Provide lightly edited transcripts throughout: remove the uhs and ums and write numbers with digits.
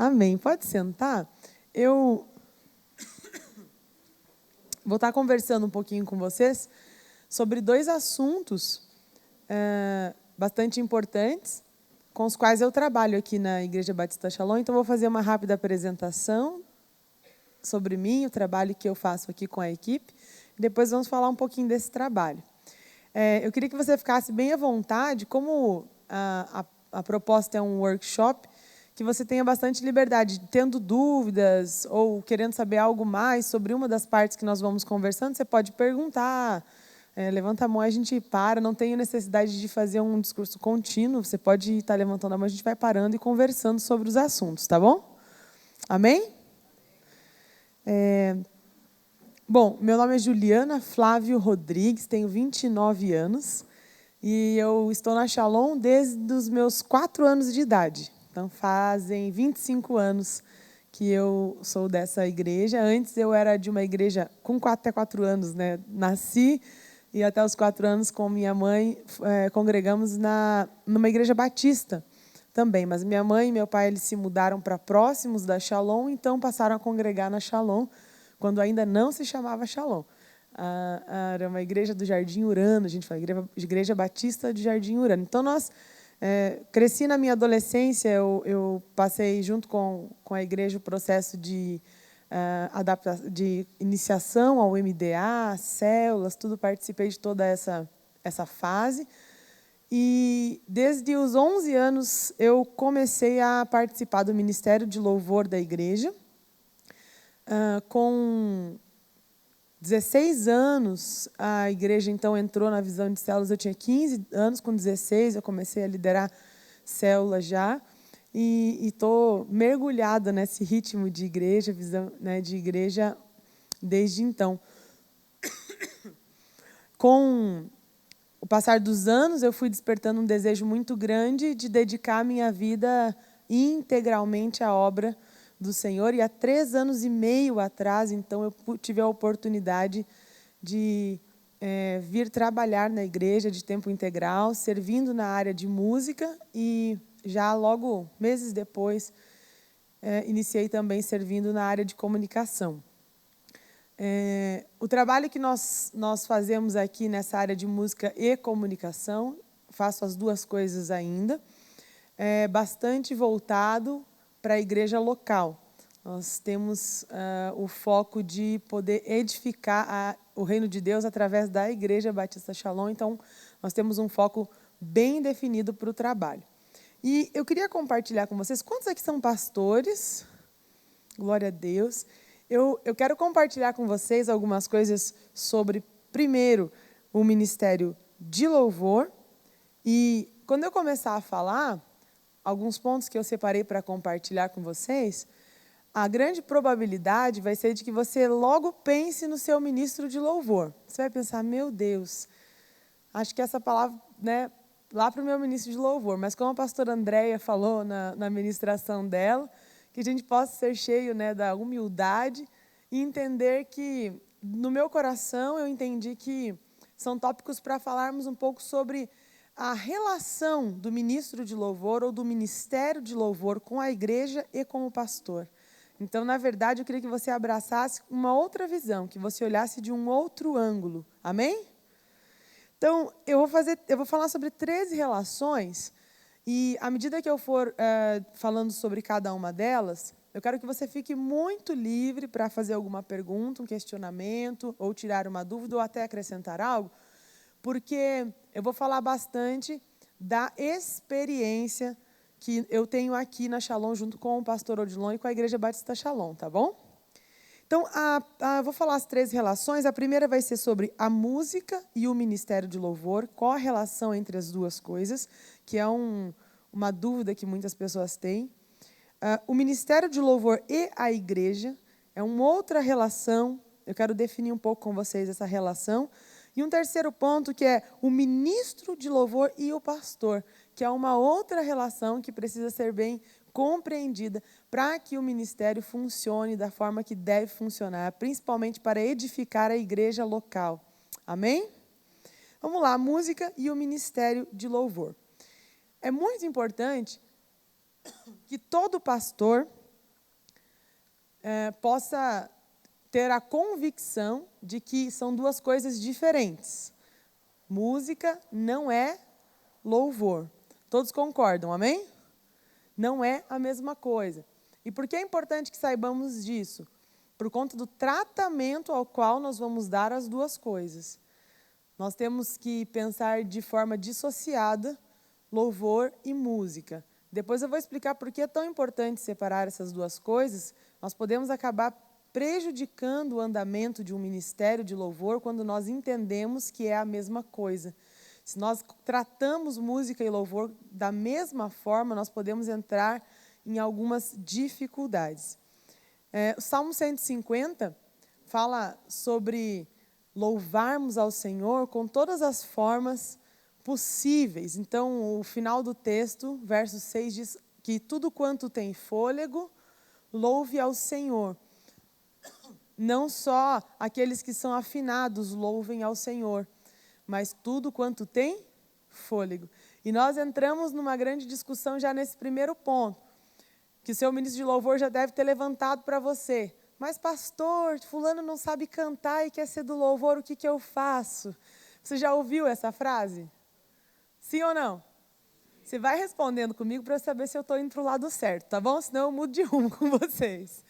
Amém. Pode sentar. Eu vou estar conversando um pouquinho com vocês sobre dois assuntos bastante importantes com os quais eu trabalho aqui na Igreja Batista Shalom. Então, vou fazer uma rápida apresentação sobre mim, o trabalho que eu faço aqui com a equipe. Depois vamos falar um pouquinho desse trabalho. Eu queria que você ficasse bem à vontade, como a proposta é um workshop, que você tenha bastante liberdade, tendo dúvidas ou querendo saber algo mais sobre uma das partes que nós vamos conversando, você pode perguntar, levanta a mão, a gente para, não tenho necessidade de fazer um discurso contínuo, você pode estar levantando a mão, a gente vai parando e conversando sobre os assuntos, tá bom? Amém? Bom, meu nome é Juliana Flávio Rodrigues, tenho 29 anos e eu estou na Shalom desde os meus 4 anos de idade. Então, fazem 25 anos que eu sou dessa igreja. Antes, eu era de uma igreja com até 4 anos, né? Nasci e até os 4 anos, com minha mãe, congregamos numa igreja batista também. Mas minha mãe e meu pai eles se mudaram para próximos da Shalom, então passaram a congregar na Shalom, quando ainda não se chamava Shalom. Era uma igreja do Jardim Urano, a gente fala igreja batista de Jardim Urano. Então, nós cresci na minha adolescência, eu passei junto com a igreja o processo de iniciação ao MDA, células, tudo, participei de toda essa fase. E desde os 11 anos eu comecei a participar do Ministério de Louvor da igreja. Com 16 anos, a igreja, então, entrou na visão de células. Eu tinha 15 anos, com 16, eu comecei a liderar células já. E estou mergulhada nesse ritmo de igreja, visão, né, de igreja, desde então. Com o passar dos anos, eu fui despertando um desejo muito grande de dedicar a minha vida integralmente à obra do Senhor. E há 3 anos e meio atrás, então, eu tive a oportunidade de vir trabalhar na igreja de tempo integral, servindo na área de música, e já logo meses depois iniciei também servindo na área de comunicação. O trabalho que nós fazemos aqui nessa área de música e comunicação, faço as duas coisas ainda, é bastante voltado para a igreja local. Nós temos o foco de poder edificar o reino de Deus através da Igreja Batista Shalom. Então, nós temos um foco bem definido para o trabalho. E eu queria compartilhar com vocês, quantos aqui são pastores? Glória a Deus. Eu quero compartilhar com vocês algumas coisas sobre, primeiro, o ministério de louvor. E quando eu começar a falar, alguns pontos que eu separei para compartilhar com vocês, a grande probabilidade vai ser de que você logo pense no seu ministro de louvor. Você vai pensar, meu Deus, acho que essa palavra, né, lá para o meu ministro de louvor. Mas como a pastora Andréia falou na ministração dela, que a gente possa ser cheio, né, da humildade e entender que, no meu coração, eu entendi que são tópicos para falarmos um pouco sobre a relação do ministro de louvor ou do ministério de louvor com a igreja e com o pastor. Então, na verdade, eu queria que você abraçasse uma outra visão, que você olhasse de um outro ângulo. Amém? Então, eu vou falar sobre 13 relações, e à medida que eu for falando sobre cada uma delas, eu quero que você fique muito livre para fazer alguma pergunta, um questionamento, ou tirar uma dúvida, ou até acrescentar algo, porque eu vou falar bastante da experiência que eu tenho aqui na Shalom, junto com o pastor Odilon e com a Igreja Batista Shalom, tá bom? Então, vou falar as 3 relações. A primeira vai ser sobre a música e o ministério de louvor, qual a relação entre as duas coisas, que é uma dúvida que muitas pessoas têm. O ministério de louvor e a igreja é uma outra relação, eu quero definir um pouco com vocês essa relação. E um terceiro ponto, que é o ministro de louvor e o pastor, que é uma outra relação que precisa ser bem compreendida para que o ministério funcione da forma que deve funcionar, principalmente para edificar a igreja local. Amém? Vamos lá, a música e o ministério de louvor. É muito importante que todo pastor possa ter a convicção de que são duas coisas diferentes. Música não é louvor. Todos concordam, amém? Não é a mesma coisa. E por que é importante que saibamos disso? Por conta do tratamento ao qual nós vamos dar as duas coisas. Nós temos que pensar de forma dissociada louvor e música. Depois eu vou explicar por que é tão importante separar essas duas coisas. Nós podemos acabar prejudicando o andamento de um ministério de louvor quando nós entendemos que é a mesma coisa. Se nós tratamos música e louvor da mesma forma, nós podemos entrar em algumas dificuldades. O Salmo 150 fala sobre louvarmos ao Senhor com todas as formas possíveis. Então, o final do texto, verso 6, diz que tudo quanto tem fôlego, louve ao Senhor. Não só aqueles que são afinados louvem ao Senhor, mas tudo quanto tem fôlego. E nós entramos numa grande discussão já nesse primeiro ponto, que o seu ministro de louvor já deve ter levantado para você. Mas, pastor, fulano não sabe cantar e quer ser do louvor, o que eu faço? Você já ouviu essa frase? Sim ou não? Você vai respondendo comigo para saber se eu estou indo para o lado certo, tá bom? Senão eu mudo de rumo com vocês.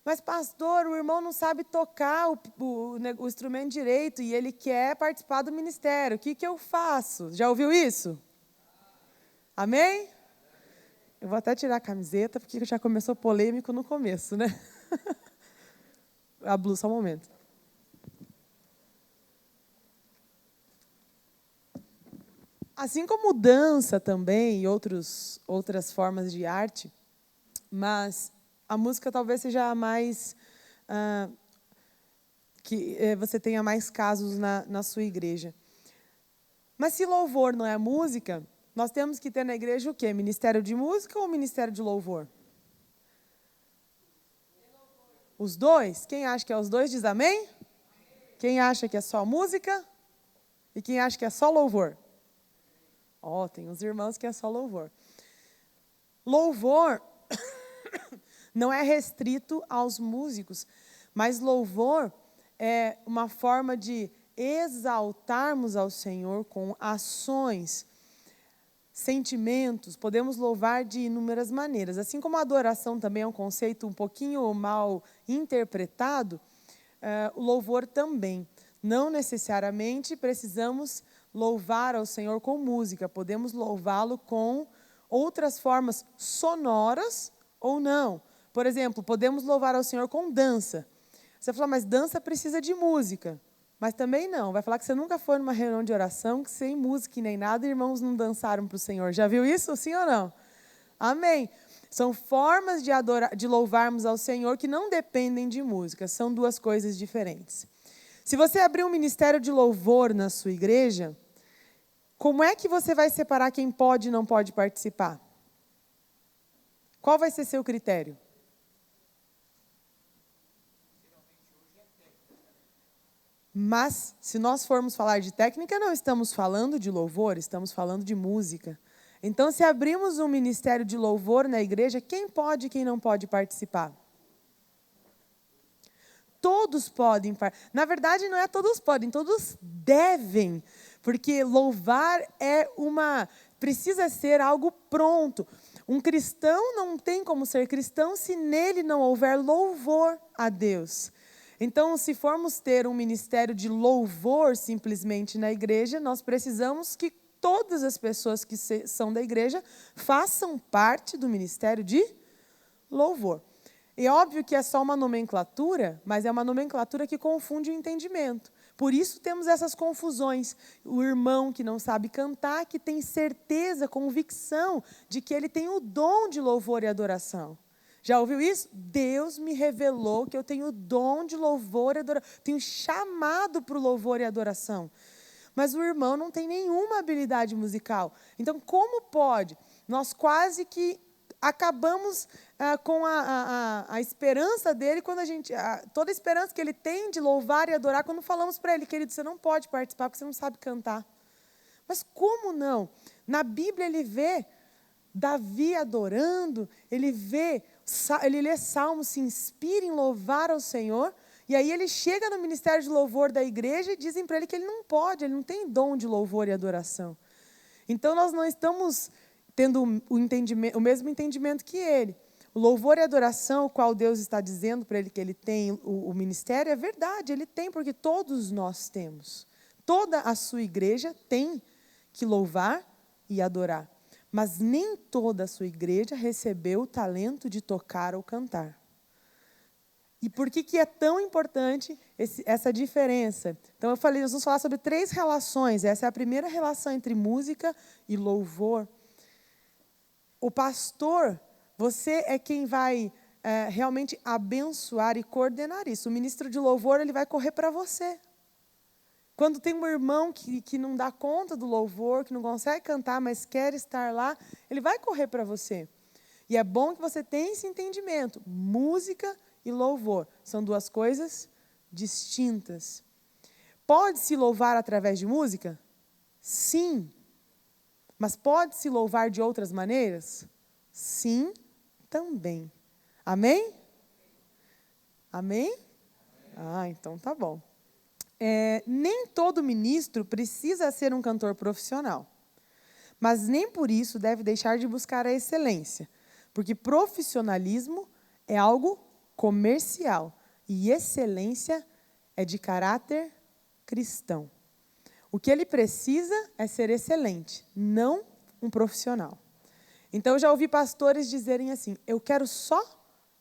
Mas, pastor, o irmão não sabe tocar o instrumento direito e ele quer participar do ministério. O que eu faço? Já ouviu isso? Amém? Eu vou até tirar a camiseta, porque já começou polêmico no começo, né? A blusa, só um momento. Assim como dança também e outras formas de arte, mas a música talvez seja a mais... que você tenha mais casos na sua igreja. Mas se louvor não é música, nós temos que ter na igreja o quê? Ministério de música ou ministério de louvor? Os dois? Quem acha que é os dois diz amém? Quem acha que é só música? E quem acha que é só louvor? Tem uns irmãos que é só louvor. Louvor não é restrito aos músicos, mas louvor é uma forma de exaltarmos ao Senhor com ações, sentimentos. Podemos louvar de inúmeras maneiras. Assim como a adoração também é um conceito um pouquinho mal interpretado, o louvor também. Não necessariamente precisamos louvar ao Senhor com música. Podemos louvá-lo com outras formas sonoras ou não. Por exemplo, podemos louvar ao Senhor com dança. Você vai falar, mas dança precisa de música. Mas também não. Vai falar que você nunca foi numa reunião de oração, que sem música e nem nada, irmãos não dançaram para o Senhor. Já viu isso? Sim ou não? Amém. São formas de louvarmos ao Senhor que não dependem de música. São duas coisas diferentes. Se você abrir um ministério de louvor na sua igreja, como é que você vai separar quem pode e não pode participar? Qual vai ser seu critério? Mas, se nós formos falar de técnica, não estamos falando de louvor, estamos falando de música. Então, se abrimos um ministério de louvor na igreja, quem pode e quem não pode participar? Todos podem. Na verdade, não é todos podem, todos devem. Porque louvar precisa ser algo pronto. Um cristão não tem como ser cristão se nele não houver louvor a Deus. Então, se formos ter um ministério de louvor simplesmente na igreja, nós precisamos que todas as pessoas que são da igreja façam parte do ministério de louvor. É óbvio que é só uma nomenclatura, mas é uma nomenclatura que confunde o entendimento. Por isso temos essas confusões. O irmão que não sabe cantar, que tem certeza, convicção de que ele tem o dom de louvor e adoração. Já ouviu isso? Deus me revelou que eu tenho o dom de louvor e adoração. Tenho chamado para o louvor e adoração. Mas o irmão não tem nenhuma habilidade musical. Então, como pode? Nós quase que acabamos com a esperança dele, quando toda a esperança que ele tem de louvar e adorar, quando falamos para ele, querido, você não pode participar porque você não sabe cantar. Mas como não? Na Bíblia ele vê Davi adorando, ele lê salmos, se inspira em louvar ao Senhor, e aí ele chega no ministério de louvor da igreja e dizem para ele que ele não pode, ele não tem dom de louvor e adoração. Então nós não estamos tendo o mesmo entendimento que ele. O louvor e adoração, o qual Deus está dizendo para ele que ele tem o ministério, é verdade, ele tem, porque todos nós temos. Toda a sua igreja tem que louvar e adorar. Mas nem toda a sua igreja recebeu o talento de tocar ou cantar. E por que é tão importante essa diferença? Então, eu falei, nós vamos falar sobre 3 relações. Essa é a primeira relação entre música e louvor. O pastor, você é quem vai realmente abençoar e coordenar isso. O ministro de louvor, ele vai correr para você. Quando tem um irmão que não dá conta do louvor, que não consegue cantar, mas quer estar lá, ele vai correr para você. E é bom que você tenha esse entendimento. Música e louvor são 2 coisas distintas. Pode-se louvar através de música? Sim. Mas pode-se louvar de outras maneiras? Sim, também. Amém? Amém? Ah, então tá bom. Nem todo ministro precisa ser um cantor profissional, mas nem por isso deve deixar de buscar a excelência, porque profissionalismo é algo comercial e excelência é de caráter cristão. O que ele precisa é ser excelente, não um profissional. Então, eu já ouvi pastores dizerem assim, eu quero só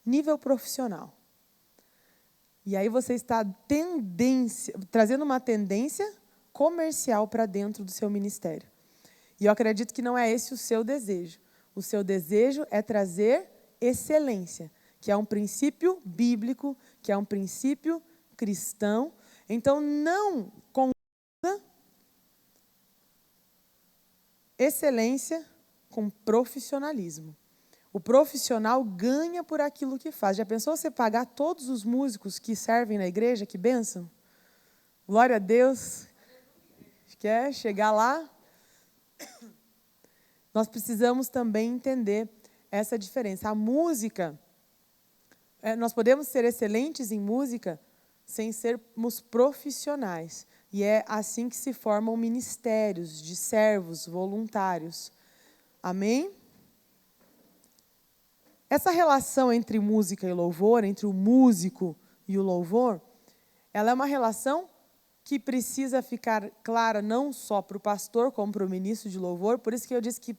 nível profissional. E aí você está trazendo uma tendência comercial para dentro do seu ministério. E eu acredito que não é esse o seu desejo. O seu desejo é trazer excelência, que é um princípio bíblico, que é um princípio cristão. Então, não confunda excelência com profissionalismo. O profissional ganha por aquilo que faz. Já pensou você pagar todos os músicos que servem na igreja? Que bênção! Glória a Deus. Quer chegar lá? Nós precisamos também entender essa diferença. A música, nós podemos ser excelentes em música sem sermos profissionais. E é assim que se formam ministérios de servos voluntários. Amém? Essa relação entre música e louvor, entre o músico e o louvor, ela é uma relação que precisa ficar clara não só para o pastor, como para o ministro de louvor. Por isso que eu disse que,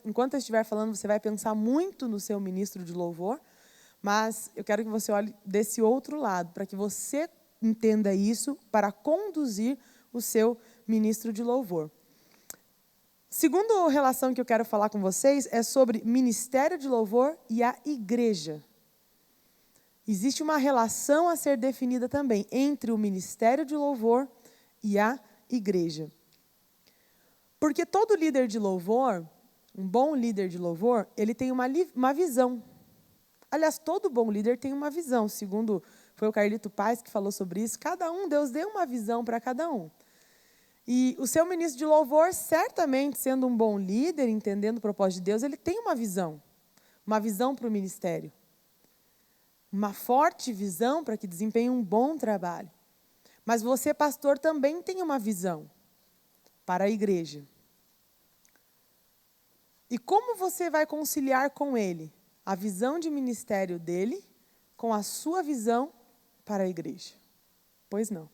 enquanto eu estiver falando, você vai pensar muito no seu ministro de louvor, mas eu quero que você olhe desse outro lado, para que você entenda isso para conduzir o seu ministro de louvor. Segunda relação que eu quero falar com vocês é sobre ministério de louvor e a igreja. Existe uma relação a ser definida também entre o ministério de louvor e a igreja. Porque todo líder de louvor, um bom líder de louvor, ele tem uma visão. Aliás, todo bom líder tem uma visão. Segundo foi o Carlito Paz que falou sobre isso, Deus deu uma visão para cada um. E o seu ministro de louvor, certamente, sendo um bom líder, entendendo o propósito de Deus, ele tem uma visão para o ministério. Uma forte visão para que desempenhe um bom trabalho. Mas você, pastor, também tem uma visão para a igreja. E como você vai conciliar com ele a visão de ministério dele com a sua visão para a igreja? Pois não.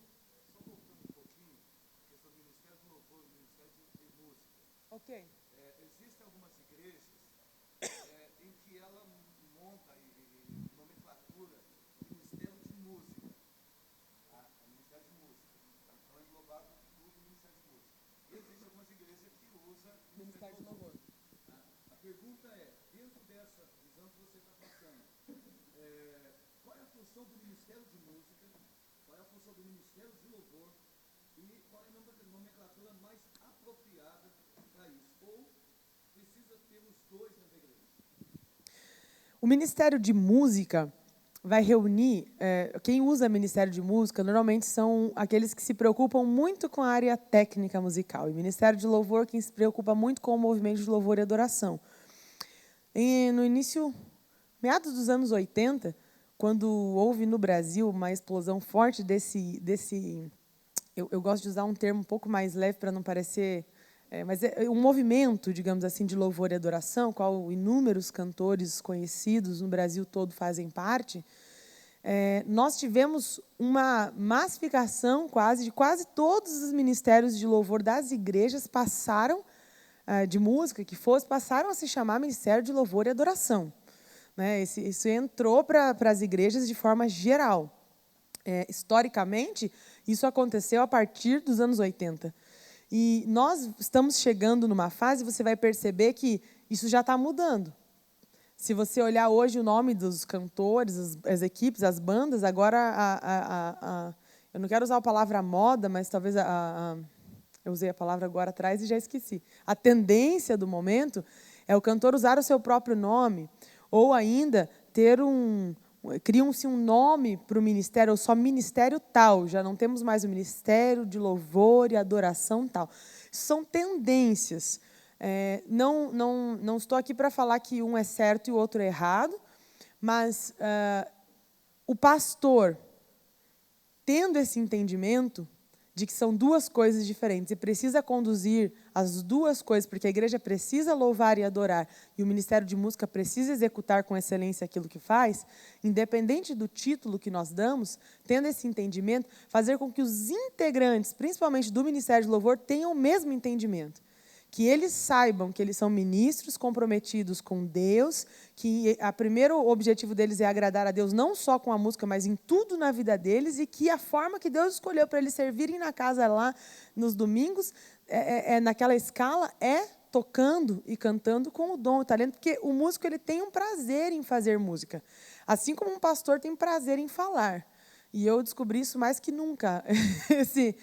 Ok. Existem algumas igrejas em que ela monta nomenclatura Ministério de Música. Ministério de Música. Então é englobado tudo Ministério de Música. E existem algumas igrejas que usam Ministério de Louvor. A pergunta é, dentro dessa visão que você está passando, qual é a função do Ministério de Música, qual é a função do Ministério de Louvor e qual é a nomenclatura mais apropriada para isso? Ou precisa ter os dois na igreja? O Ministério de Música vai reunir, quem usa Ministério de Música normalmente são aqueles que se preocupam muito com a área técnica musical. E Ministério de Louvor, quem se preocupa muito com o movimento de louvor e adoração. No início, meados dos anos 80, quando houve no Brasil uma explosão forte eu gosto de usar um termo um pouco mais leve para não parecer, mas é um movimento, digamos assim, de louvor e adoração, qual inúmeros cantores conhecidos no Brasil todo fazem parte. Nós tivemos uma massificação de quase todos os ministérios de louvor das igrejas de música passaram a se chamar Ministério de Louvor e Adoração. Né? Isso entrou para as igrejas de forma geral. Historicamente, isso aconteceu a partir dos anos 80. E nós estamos chegando numa fase, você vai perceber que isso já está mudando. Se você olhar hoje o nome dos cantores, as equipes, as bandas, agora, eu não quero usar a palavra moda, mas talvez eu usei a palavra agora atrás e já esqueci. A tendência do momento é o cantor usar o seu próprio nome, ou ainda criam-se um nome para o ministério, ou só ministério tal, já não temos mais o ministério de louvor e adoração tal. São tendências. Não estou aqui para falar que um é certo e o outro é errado, mas o pastor, tendo esse entendimento de que são duas coisas diferentes e precisa conduzir as duas coisas, porque a igreja precisa louvar e adorar e o ministério de música precisa executar com excelência aquilo que faz, independente do título que nós damos, tendo esse entendimento, fazer com que os integrantes, principalmente do ministério de louvor, tenham o mesmo entendimento. Que eles saibam que eles são ministros comprometidos com Deus, que o primeiro objetivo deles é agradar a Deus não só com a música, mas em tudo na vida deles, e que a forma que Deus escolheu para eles servirem na casa lá nos domingos, naquela escala, é tocando e cantando com o dom, o talento, porque o músico ele tem um prazer em fazer música, assim como um pastor tem prazer em falar. E eu descobri isso mais que nunca. Você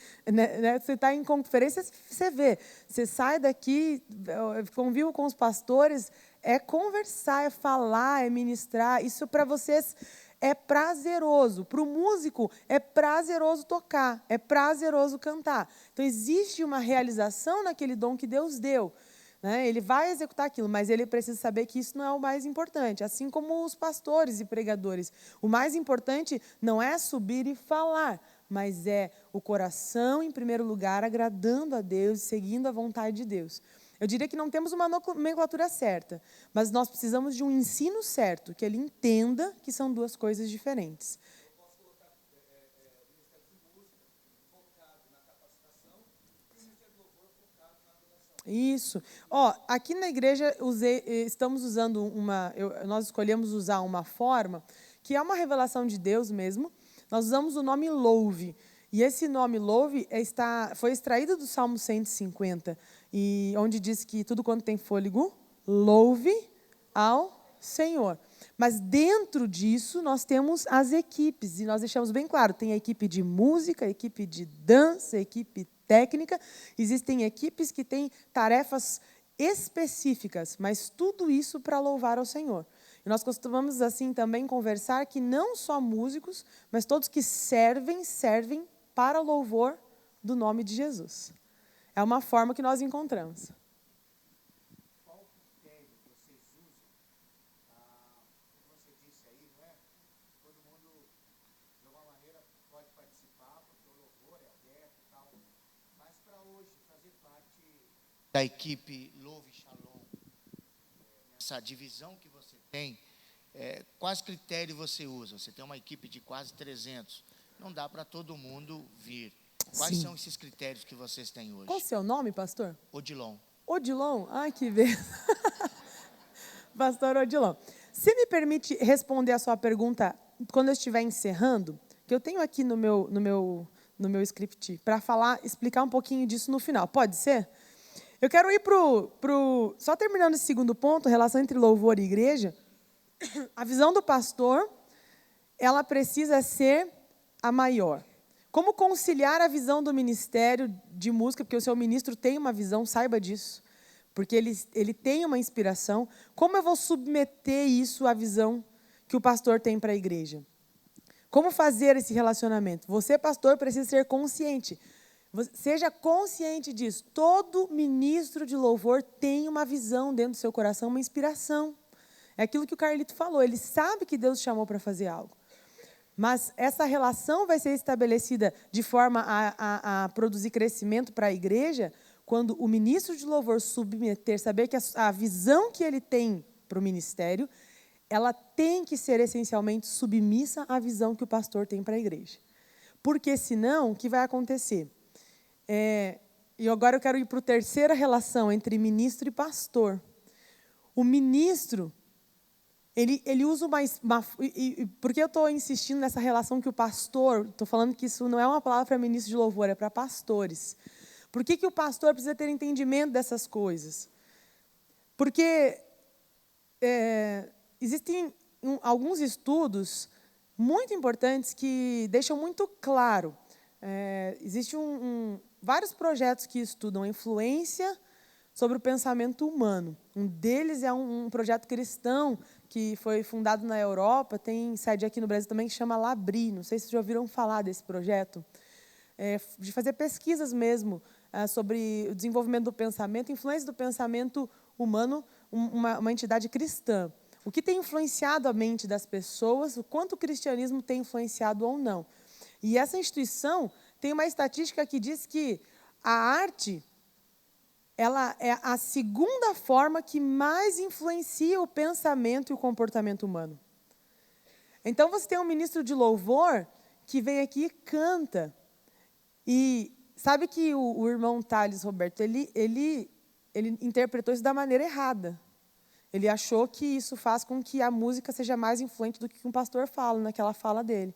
está em conferência, você vê. Você sai daqui, convive com os pastores, é conversar, é falar, é ministrar. Isso para vocês é prazeroso. Para o músico, é prazeroso tocar, é prazeroso cantar. Então, existe uma realização naquele dom que Deus deu. Ele vai executar aquilo, mas ele precisa saber que isso não é o mais importante, assim como os pastores e pregadores. O mais importante não é subir e falar, mas é o coração, em primeiro lugar, agradando a Deus e seguindo a vontade de Deus. Eu diria que não temos uma nomenclatura certa, mas nós precisamos de um ensino certo, que ele entenda que são duas coisas diferentes. Isso. Aqui na igreja estamos usando nós escolhemos usar uma forma que é uma revelação de Deus mesmo. Nós usamos o nome louve. E esse nome louve foi extraído do Salmo 150, e onde diz que tudo quanto tem fôlego, louve ao Senhor. Mas dentro disso nós temos as equipes, e nós deixamos bem claro, tem a equipe de música, a equipe de dança, a equipe técnica, existem equipes que têm tarefas específicas, mas tudo isso para louvar ao Senhor. E nós costumamos assim também conversar que não só músicos, mas todos que servem para o louvor do nome de Jesus. É uma forma que nós encontramos. Qual critério vocês usam? Como você disse aí, não é? Todo mundo, de alguma maneira, pode participar, porque o louvor é aberto e tal. Mas para hoje, fazer parte da equipe Louve Shalom, nessa divisão que você tem, quais critérios você usa? Você tem uma equipe de quase 300. Não dá para todo mundo vir. Quais são esses critérios que vocês têm hoje? Qual o seu nome, pastor? Odilon. Odilon? Ai, que beleza. Pastor Odilon. Se me permite responder a sua pergunta quando eu estiver encerrando, que eu tenho aqui no meu script para explicar um pouquinho disso no final. Pode ser? Eu quero ir só terminando esse segundo ponto, relação entre louvor e igreja. A visão do pastor, ela precisa ser a maior. Como conciliar a visão do ministério de música, porque o seu ministro tem uma visão, saiba disso, porque ele tem uma inspiração. Como eu vou submeter isso à visão que o pastor tem para a igreja? Como fazer esse relacionamento? Você, pastor, precisa ser consciente. Seja consciente disso. Todo ministro de louvor tem uma visão dentro do seu coração, uma inspiração. É aquilo que o Carlito falou, ele sabe que Deus chamou para fazer algo. Mas essa relação vai ser estabelecida de forma a produzir crescimento para a igreja quando o ministro de louvor submeter, saber que a visão que ele tem para o ministério, ela tem que ser essencialmente submissa à visão que o pastor tem para a igreja. Porque senão, o que vai acontecer? E agora eu quero ir para a terceira relação entre ministro e pastor. O ministro, ele usa por que eu estou insistindo nessa relação que o pastor, estou falando que isso não é uma palavra para ministro de louvor, é para pastores. Por que o pastor precisa ter entendimento dessas coisas? Porque existem alguns estudos muito importantes que deixam muito claro. Existem vários projetos que estudam a influência sobre o pensamento humano. Um deles é um projeto cristão que foi fundado na Europa, tem sede aqui no Brasil também, que chama Labri. Não sei se vocês já ouviram falar desse projeto. De fazer pesquisas mesmo sobre o desenvolvimento do pensamento, influência do pensamento humano, uma entidade cristã. O que tem influenciado a mente das pessoas, o quanto o cristianismo tem influenciado ou não. E essa instituição tem uma estatística que diz que a arte, ela é a segunda forma que mais influencia o pensamento e o comportamento humano. Então, você tem um ministro de louvor que vem aqui e canta. E sabe que o irmão Thales Roberto, ele interpretou isso da maneira errada. Ele achou que isso faz com que a música seja mais influente do que um pastor fala naquela fala dele.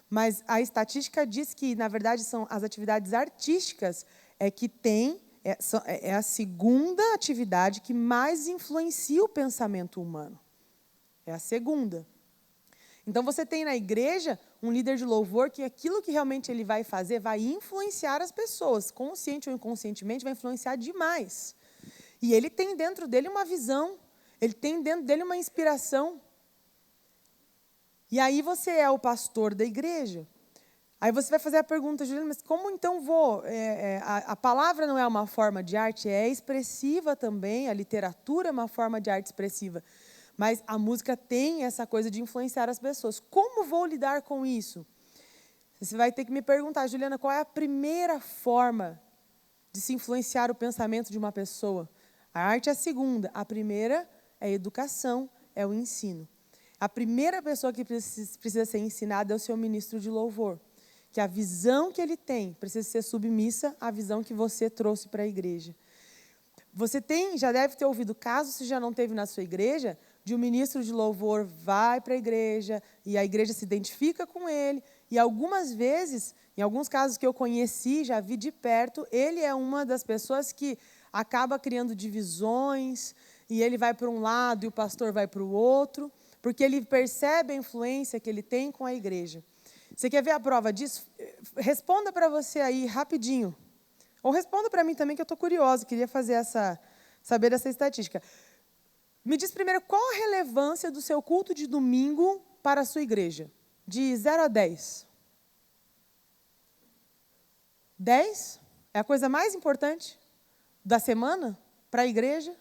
Mas a estatística diz que, na verdade, são as atividades artísticas que é a segunda atividade que mais influencia o pensamento humano. É a segunda. Então, você tem na igreja um líder de louvor que aquilo que realmente ele vai fazer vai influenciar as pessoas, consciente ou inconscientemente, vai influenciar demais. E ele tem dentro dele uma visão, ele tem dentro dele uma inspiração. E aí você é o pastor da igreja. Aí você vai fazer a pergunta, Juliana, mas como então vou? A palavra não é uma forma de arte, é expressiva também, a literatura é uma forma de arte expressiva. Mas a música tem essa coisa de influenciar as pessoas. Como vou lidar com isso? Você vai ter que me perguntar, Juliana, qual é a primeira forma de se influenciar o pensamento de uma pessoa? A arte é a segunda. A primeira é a educação, é o ensino. A primeira pessoa que precisa ser ensinada é o seu ministro de louvor. Que a visão que ele tem precisa ser submissa à visão que você trouxe para a igreja. Você já deve ter ouvido, caso você já não teve na sua igreja, de um ministro de louvor vai para a igreja e a igreja se identifica com ele. E algumas vezes, em alguns casos que eu conheci, já vi de perto, ele é uma das pessoas que acaba criando divisões e ele vai para um lado e o pastor vai para o outro, porque ele percebe a influência que ele tem com a igreja. Você quer ver a prova disso? Responda para você aí, rapidinho. Ou responda para mim também, que eu estou curiosa, queria saber essa estatística. Me diz primeiro, qual a relevância do seu culto de domingo para a sua igreja? De 0 a 10. 10? É a coisa mais importante da semana para a igreja?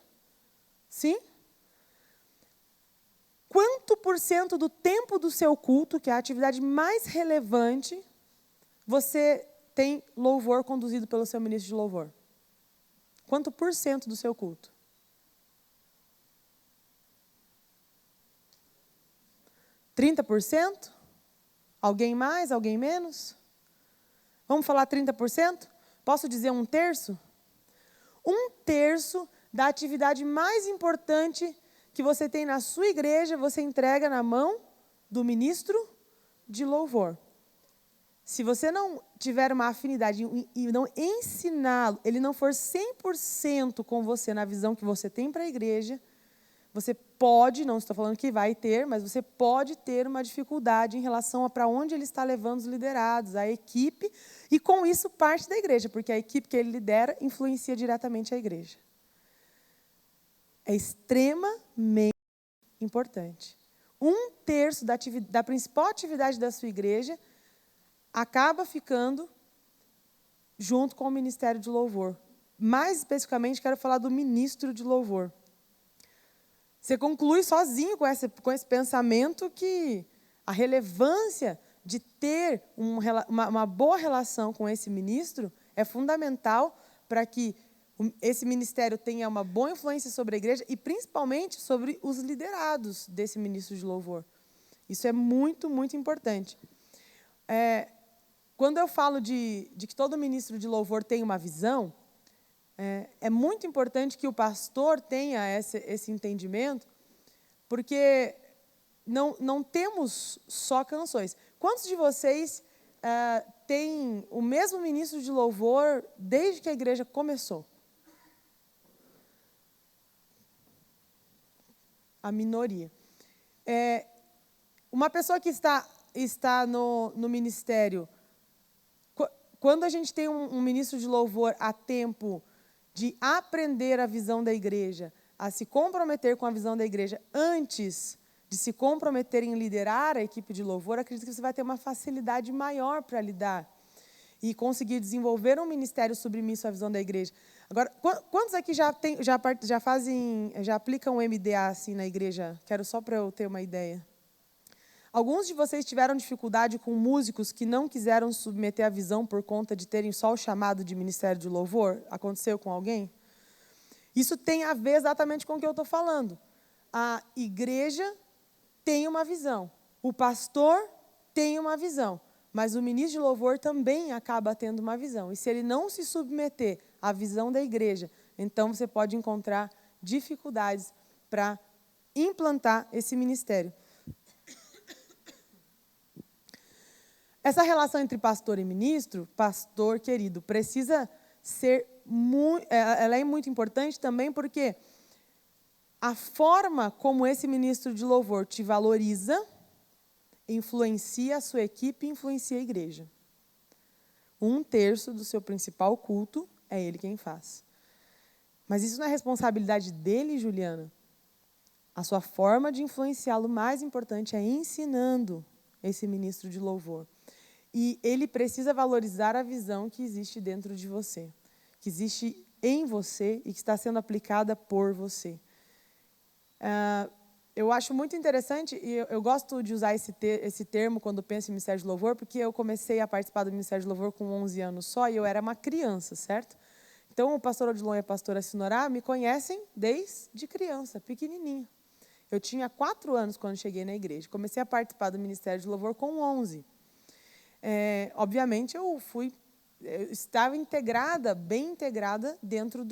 Sim? Quanto por cento do tempo do seu culto, que é a atividade mais relevante, você tem louvor conduzido pelo seu ministro de louvor? Quanto por cento do seu culto? 30%? Alguém mais? Alguém menos? Vamos falar 30%? Posso dizer 1/3? 1/3 da atividade mais importante que você tem na sua igreja, você entrega na mão do ministro de louvor. Se você não tiver uma afinidade e não ensiná-lo, ele não for 100% com você na visão que você tem para a igreja, você pode, não estou falando que vai ter, mas você pode ter uma dificuldade em relação a para onde ele está levando os liderados, a equipe, e com isso parte da igreja, porque a equipe que ele lidera influencia diretamente a igreja. É extremamente importante. 1/3 da principal atividade da sua igreja acaba ficando junto com o ministério de louvor. Mais especificamente, quero falar do ministro de louvor. Você conclui sozinho com esse pensamento que a relevância de ter uma boa relação com esse ministro é fundamental para que esse ministério tenha uma boa influência sobre a igreja e, principalmente, sobre os liderados desse ministro de louvor. Isso é muito, muito importante. Quando eu falo de que todo ministro de louvor tem uma visão, é muito importante que o pastor tenha esse entendimento, porque não temos só canções. Quantos de vocês têm o mesmo ministro de louvor desde que a igreja começou? A minoria. Uma pessoa que está no ministério, quando a gente tem um ministro de louvor a tempo de aprender a visão da igreja, a se comprometer com a visão da igreja antes de se comprometer em liderar a equipe de louvor, acredito que você vai ter uma facilidade maior para lidar e conseguir desenvolver um ministério submisso à visão da igreja. Agora, quantos aqui já aplicam o MDA assim na igreja? Quero só para eu ter uma ideia. Alguns de vocês tiveram dificuldade com músicos que não quiseram submeter a visão por conta de terem só o chamado de ministério de louvor? Aconteceu com alguém? Isso tem a ver exatamente com o que eu estou falando. A igreja tem uma visão, o pastor tem uma visão, mas o ministro de louvor também acaba tendo uma visão. E se ele não se submeter à visão da igreja, então você pode encontrar dificuldades para implantar esse ministério. Essa relação entre pastor e ministro, pastor querido, precisa ser ela é muito importante também porque a forma como esse ministro de louvor te valoriza influencia a sua equipe e influencia a igreja. 1/3 do seu principal culto é ele quem faz. Mas isso não é responsabilidade dele, Juliana. A sua forma de influenciá-lo mais importante é ensinando esse ministro de louvor. E ele precisa valorizar a visão que existe dentro de você, que existe em você e que está sendo aplicada por você. Eu acho muito interessante, e eu gosto de usar esse termo quando penso em Ministério de Louvor, porque eu comecei a participar do Ministério de Louvor com 11 anos só, e eu era uma criança, certo? Então, o pastor Odilon e a pastora Sinorá me conhecem desde criança, pequenininha. Eu tinha 4 anos quando cheguei na igreja. Comecei a participar do Ministério de Louvor com 11. Obviamente, eu estava bem integrada dentro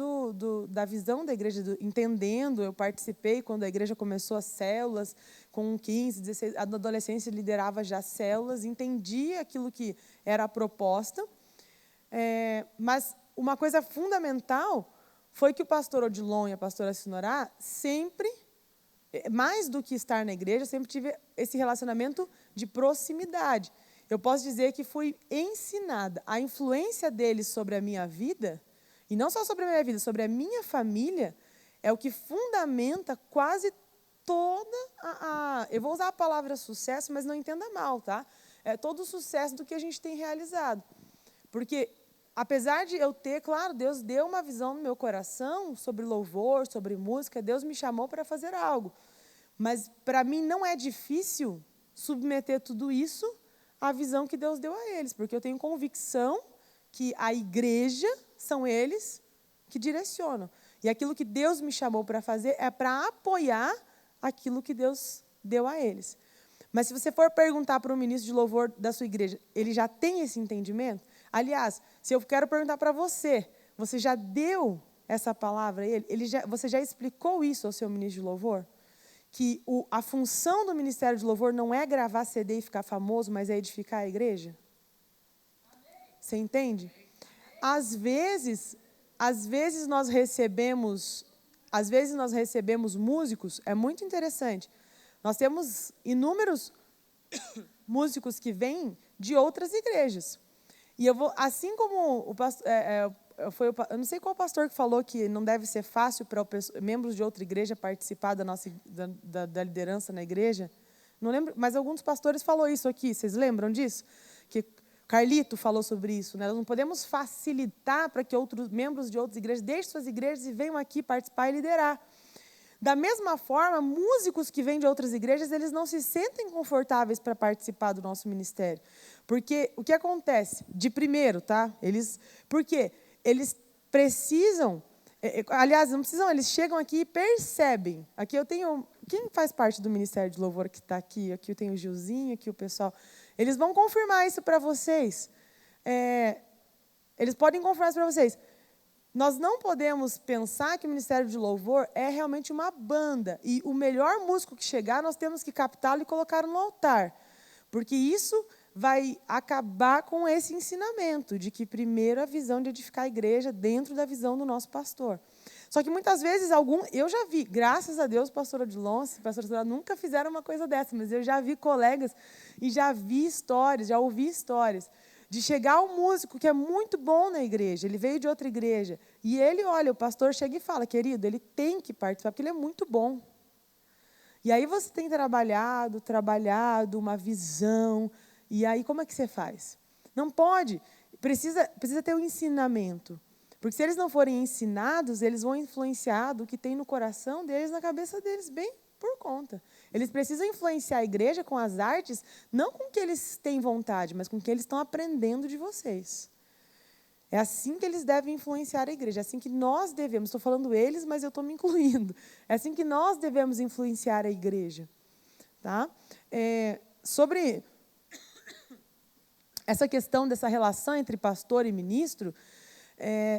da visão da igreja, entendendo. Eu participei quando a igreja começou as células, com 15, 16, a adolescência liderava já células, entendia aquilo que era a proposta. Mas uma coisa fundamental foi que o pastor Odilon e a pastora Sinorá sempre, mais do que estar na igreja, sempre tive esse relacionamento de proximidade. Eu posso dizer que fui ensinada. A influência deles sobre a minha vida, e não só sobre a minha vida, sobre a minha família, é o que fundamenta quase toda eu vou usar a palavra sucesso, mas não entenda mal, tá? É todo o sucesso do que a gente tem realizado. Porque, apesar de eu ter, claro, Deus deu uma visão no meu coração sobre louvor, sobre música, Deus me chamou para fazer algo. Mas, para mim, não é difícil submeter tudo isso à visão que Deus deu a eles, porque eu tenho convicção que a igreja são eles que direcionam. E aquilo que Deus me chamou para fazer é para apoiar aquilo que Deus deu a eles. Mas se você for perguntar para um ministro de louvor da sua igreja, ele já tem esse entendimento? Aliás, se eu quero perguntar para você, você já deu essa palavra a ele? Você já explicou isso ao seu ministro de louvor? Que a função do Ministério de Louvor não é gravar CD e ficar famoso, mas é edificar a igreja? Você entende? Às vezes nós recebemos músicos, é muito interessante. Nós temos inúmeros músicos que vêm de outras igrejas. E eu vou, assim como o pastor, eu não sei qual pastor que falou que não deve ser fácil para membros de outra igreja participar da liderança na igreja. Não lembro, mas alguns pastores falou isso aqui. Vocês lembram disso? Que Carlito falou sobre isso, né? Nós não podemos facilitar para que outros membros de outras igrejas deixem suas igrejas e venham aqui participar e liderar. Da mesma forma, músicos que vêm de outras igrejas, eles não se sentem confortáveis para participar do nosso ministério. Porque o que acontece? De primeiro, tá? Porque eles precisam, aliás, não precisam, eles chegam aqui e percebem. Aqui eu tenho, quem faz parte do Ministério de Louvor que está aqui? Aqui eu tenho o Gilzinho, aqui o pessoal. Eles vão confirmar isso para vocês. Eles podem confirmar isso para vocês. Nós não podemos pensar que o Ministério de Louvor é realmente uma banda. E o melhor músico que chegar, nós temos que captá-lo e colocá-lo no altar. Porque isso vai acabar com esse ensinamento de que primeiro a visão de edificar a igreja dentro da visão do nosso pastor. Só que muitas vezes, eu já vi, graças a Deus, pastor Odilon, pastor Soraya, nunca fizeram uma coisa dessa, mas eu já vi colegas e já vi histórias, já ouvi histórias, de chegar um músico que é muito bom na igreja, ele veio de outra igreja, e ele, olha, o pastor chega e fala, querido, ele tem que participar, porque ele é muito bom. E aí você tem trabalhado uma visão, e aí como é que você faz? Não pode, precisa ter um ensinamento, porque se eles não forem ensinados, eles vão influenciar do que tem no coração deles, na cabeça deles, bem por conta. Eles precisam influenciar a igreja com as artes, não com o que eles têm vontade, mas com o que eles estão aprendendo de vocês. É assim que eles devem influenciar a igreja, é assim que nós devemos, estou falando eles, mas eu estou me incluindo, é assim que nós devemos influenciar a igreja. Tá? Sobre essa questão dessa relação entre pastor e ministro,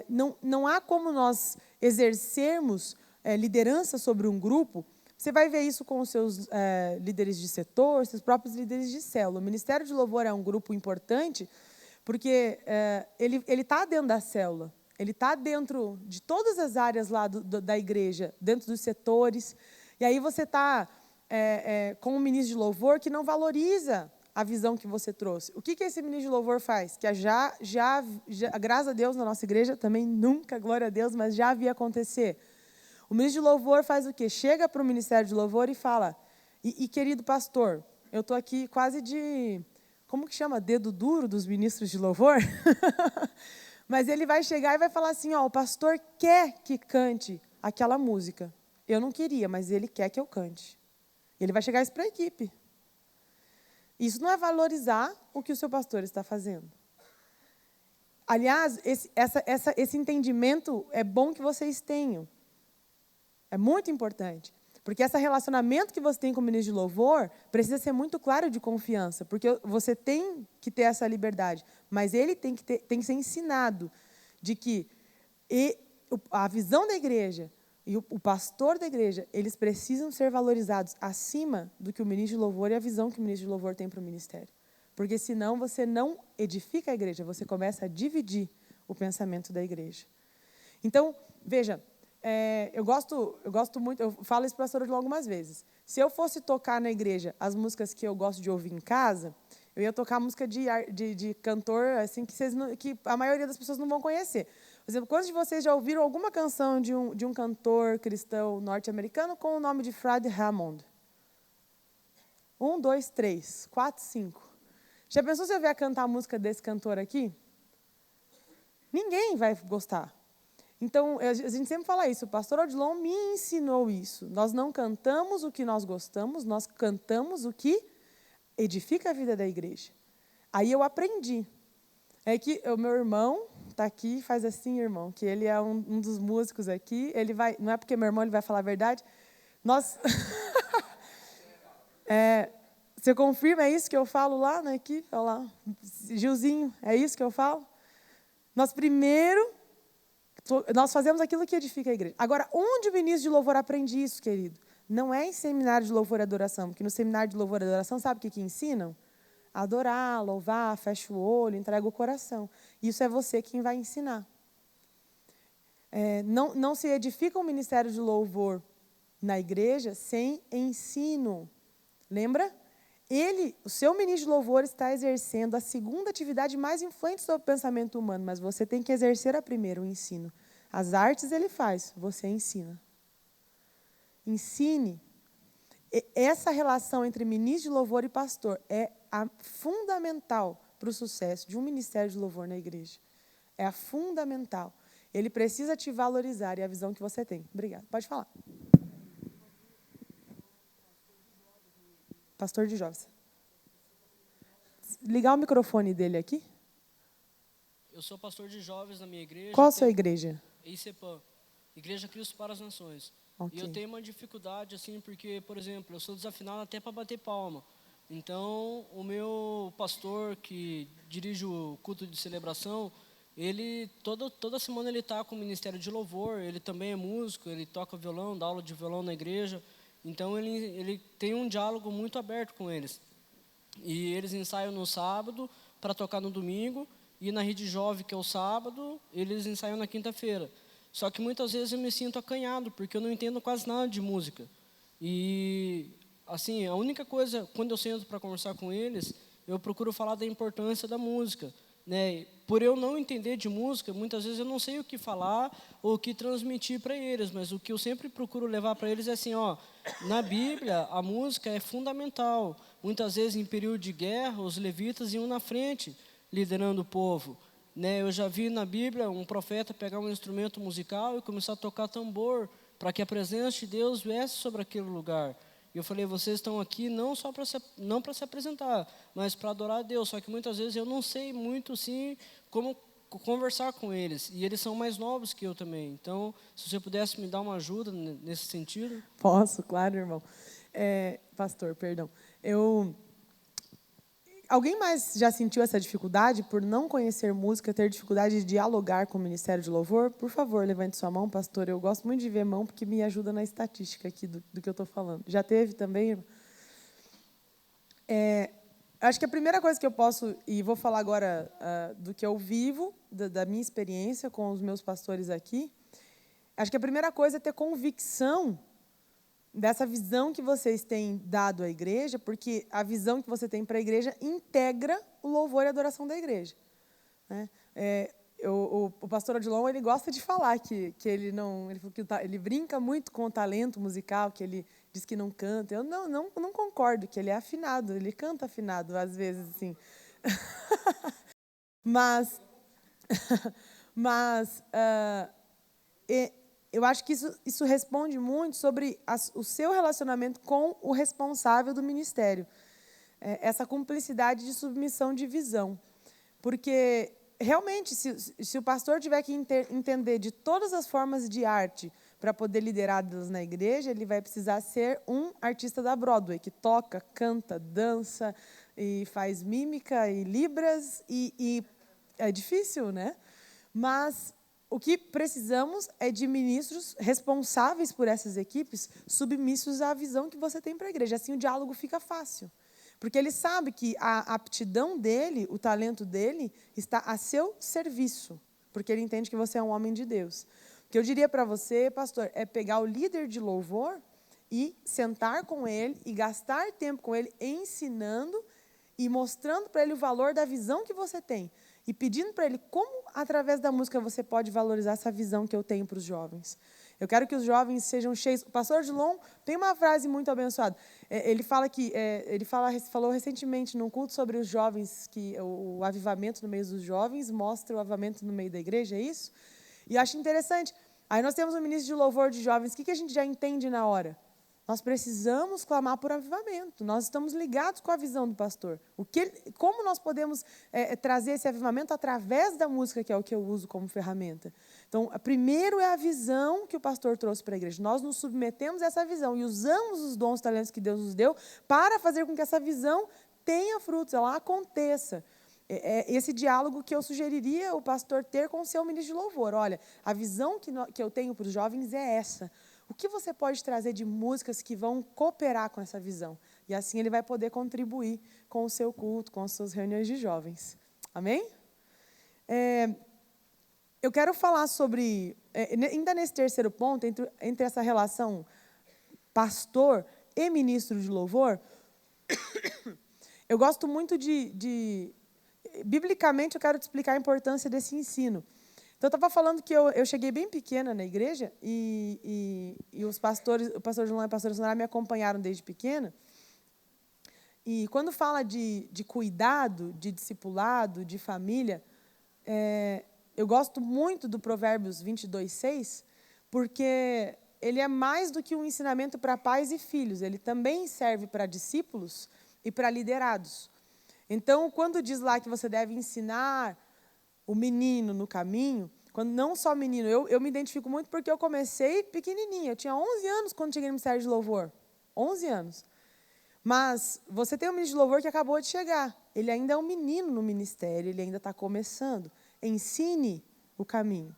não há como nós exercermos liderança sobre um grupo. Você vai ver isso com os seus líderes de setor, seus próprios líderes de célula. O Ministério de Louvor é um grupo importante porque ele está dentro da célula, ele está dentro de todas as áreas lá da igreja, dentro dos setores. E aí você está com um ministro de louvor que não valoriza a visão que você trouxe. O que esse ministro de louvor faz? Que graças a Deus, na nossa igreja, também nunca, glória a Deus, mas já havia acontecer. O ministro de louvor faz o quê? Chega para o ministério de louvor e fala, querido pastor, eu estou aqui quase de, como que chama? Dedo duro dos ministros de louvor? Mas ele vai chegar e vai falar assim, o pastor quer que cante aquela música. Eu não queria, mas ele quer que eu cante. Ele vai chegar isso para a equipe. Isso não é valorizar o que o seu pastor está fazendo. Aliás, esse entendimento é bom que vocês tenham. É muito importante. Porque esse relacionamento que você tem com o ministro de louvor precisa ser muito claro de confiança. Porque você tem que ter essa liberdade. Mas ele tem que ser ensinado de que a visão da igreja e o pastor da igreja, eles precisam ser valorizados acima do que o ministro de louvor e a visão que o ministro de louvor tem para o ministério. Porque senão você não edifica a igreja, você começa a dividir o pensamento da igreja. Então, veja, eu gosto muito, eu falo isso para a pastora de algumas vezes. Se eu fosse tocar na igreja as músicas que eu gosto de ouvir em casa, eu ia tocar música de cantor assim, que a maioria das pessoas não vão conhecer. Por exemplo, quantos de vocês já ouviram alguma canção de um cantor cristão norte-americano com o nome de Fred Hammond? 1, 2, 3, 4, 5. Já pensou se eu vier cantar a música desse cantor aqui? Ninguém vai gostar. Então, a gente sempre fala isso, o pastor Odilon me ensinou isso. Nós não cantamos o que nós gostamos, nós cantamos o que edifica a vida da igreja. Aí eu aprendi. É que o meu irmão está aqui, faz assim, irmão, que ele é um dos músicos aqui, ele vai, não é porque meu irmão ele vai falar a verdade, você confirma, é isso que eu falo lá na equipe? Olha lá, Gilzinho, é isso que eu falo? Nós fazemos aquilo que edifica a igreja. Agora, onde o ministro de louvor aprende isso, querido? Não é em seminário de louvor e adoração, porque no seminário de louvor e adoração, sabe o que ensinam? Adorar, louvar, fecha o olho, entrega o coração. Isso é você quem vai ensinar. Não se edifica um ministério de louvor na igreja sem ensino. Lembra? O seu ministro de louvor está exercendo a segunda atividade mais influente sobre o pensamento humano, mas você tem que exercer a primeira, o ensino. As artes ele faz, você ensina. Ensine. Essa relação entre ministro de louvor e pastor é fundamental para o sucesso de um ministério de louvor na igreja. É a fundamental. Ele precisa te valorizar e a visão que você tem. Obrigada. Pode falar. Pastor de jovens. Ligar o microfone dele aqui. Eu sou pastor de jovens na minha igreja. Qual a sua igreja? ICEPAM, Igreja Cristo para as Nações. Ok. E eu tenho uma dificuldade, assim, porque, por exemplo, eu sou desafinado até para bater palma. Então, o meu pastor, que dirige o culto de celebração, ele, toda semana ele está com o ministério de louvor, ele também é músico, ele toca violão, dá aula de violão na igreja. Então, ele tem um diálogo muito aberto com eles. E eles ensaiam no sábado para tocar no domingo, e na rede jovem, que é o sábado, eles ensaiam na quinta-feira. Só que muitas vezes eu me sinto acanhado, porque eu não entendo quase nada de música. E, assim, a única coisa, quando eu sento para conversar com eles, eu procuro falar da importância da música, né? Por eu não entender de música, muitas vezes eu não sei o que falar ou o que transmitir para eles, mas o que eu sempre procuro levar para eles é assim, ó, na Bíblia a música é fundamental. Muitas vezes em período de guerra, os levitas iam na frente, liderando o povo, né? Eu já vi na Bíblia um profeta pegar um instrumento musical e começar a tocar tambor para que a presença de Deus viesse sobre aquele lugar. E eu falei, vocês estão aqui não só para se apresentar, mas para adorar a Deus. Só que muitas vezes eu não sei muito assim como conversar com eles, e eles são mais novos que eu também. Então, se você pudesse me dar uma ajuda nesse sentido. Posso, claro, irmão. Pastor, perdão. Alguém mais já sentiu essa dificuldade por não conhecer música, ter dificuldade de dialogar com o Ministério de Louvor? Por favor, levante sua mão, pastor. Eu gosto muito de ver mão, porque me ajuda na estatística aqui do que eu estou falando. Já teve também, irmão? Acho que a primeira coisa que eu posso, e vou falar agora do que eu vivo, da minha experiência com os meus pastores aqui, acho que a primeira coisa é ter convicção dessa visão que vocês têm dado à igreja, porque a visão que você tem para a igreja integra o louvor e a adoração da igreja, né? O pastor Odilon, ele gosta de falar que ele não, ele falou que ele brinca muito com o talento musical, que ele diz que não canta. Eu não concordo, que ele é afinado, ele canta afinado às vezes, assim. mas eu acho que isso responde muito sobre o seu relacionamento com o responsável do ministério. Essa cumplicidade de submissão de visão. Porque, realmente, se o pastor tiver que entender de todas as formas de arte para poder liderá-las na igreja, ele vai precisar ser um artista da Broadway, que toca, canta, dança, e faz mímica e libras, e é difícil, né? Mas o que precisamos é de ministros responsáveis por essas equipes, submissos à visão que você tem para a igreja. Assim o diálogo fica fácil. Porque ele sabe que a aptidão dele, o talento dele, está a seu serviço. Porque ele entende que você é um homem de Deus. O que eu diria para você, pastor, é pegar o líder de louvor e sentar com ele e gastar tempo com ele, ensinando e mostrando para ele o valor da visão que você tem. E pedindo para ele como, através da música, você pode valorizar essa visão que eu tenho para os jovens. Eu quero que os jovens sejam cheios. O pastor Odilon tem uma frase muito abençoada. Ele falou recentemente num culto sobre os jovens, que o avivamento no meio dos jovens mostra o avivamento no meio da igreja, é isso? E acho interessante. Aí nós temos um ministro de louvor de jovens. O que a gente já entende na hora? Nós precisamos clamar por avivamento. Nós estamos ligados com a visão do pastor. Como nós podemos trazer esse avivamento através da música, que é o que eu uso como ferramenta. Então, primeiro é a visão que o pastor trouxe para a igreja. Nós nos submetemos a essa visão e usamos os dons, talentos que Deus nos deu para fazer com que essa visão tenha frutos, ela aconteça. Esse diálogo que eu sugeriria o pastor ter com o seu ministro de louvor. Olha, a visão que eu tenho para os jovens é essa. O que você pode trazer de músicas que vão cooperar com essa visão? E assim ele vai poder contribuir com o seu culto, com as suas reuniões de jovens. Amém? Eu quero falar sobre, ainda nesse terceiro ponto, entre essa relação pastor e ministro de louvor, eu gosto muito biblicamente, eu quero te explicar a importância desse ensino. Então, eu estava falando que eu cheguei bem pequena na igreja e os pastores, o pastor João e a pastora Sonara me acompanharam desde pequena. E quando fala de cuidado, de discipulado, de família, eu gosto muito do Provérbios 22:6, porque ele é mais do que um ensinamento para pais e filhos. Ele também serve para discípulos e para liderados. Então, quando diz lá que você deve ensinar o menino no caminho, quando não só menino, eu me identifico muito porque eu comecei pequenininha. Eu tinha 11 anos quando cheguei no Ministério de Louvor. 11 anos. Mas você tem um ministro de louvor que acabou de chegar. Ele ainda é um menino no ministério, ele ainda está começando. Ensine o caminho.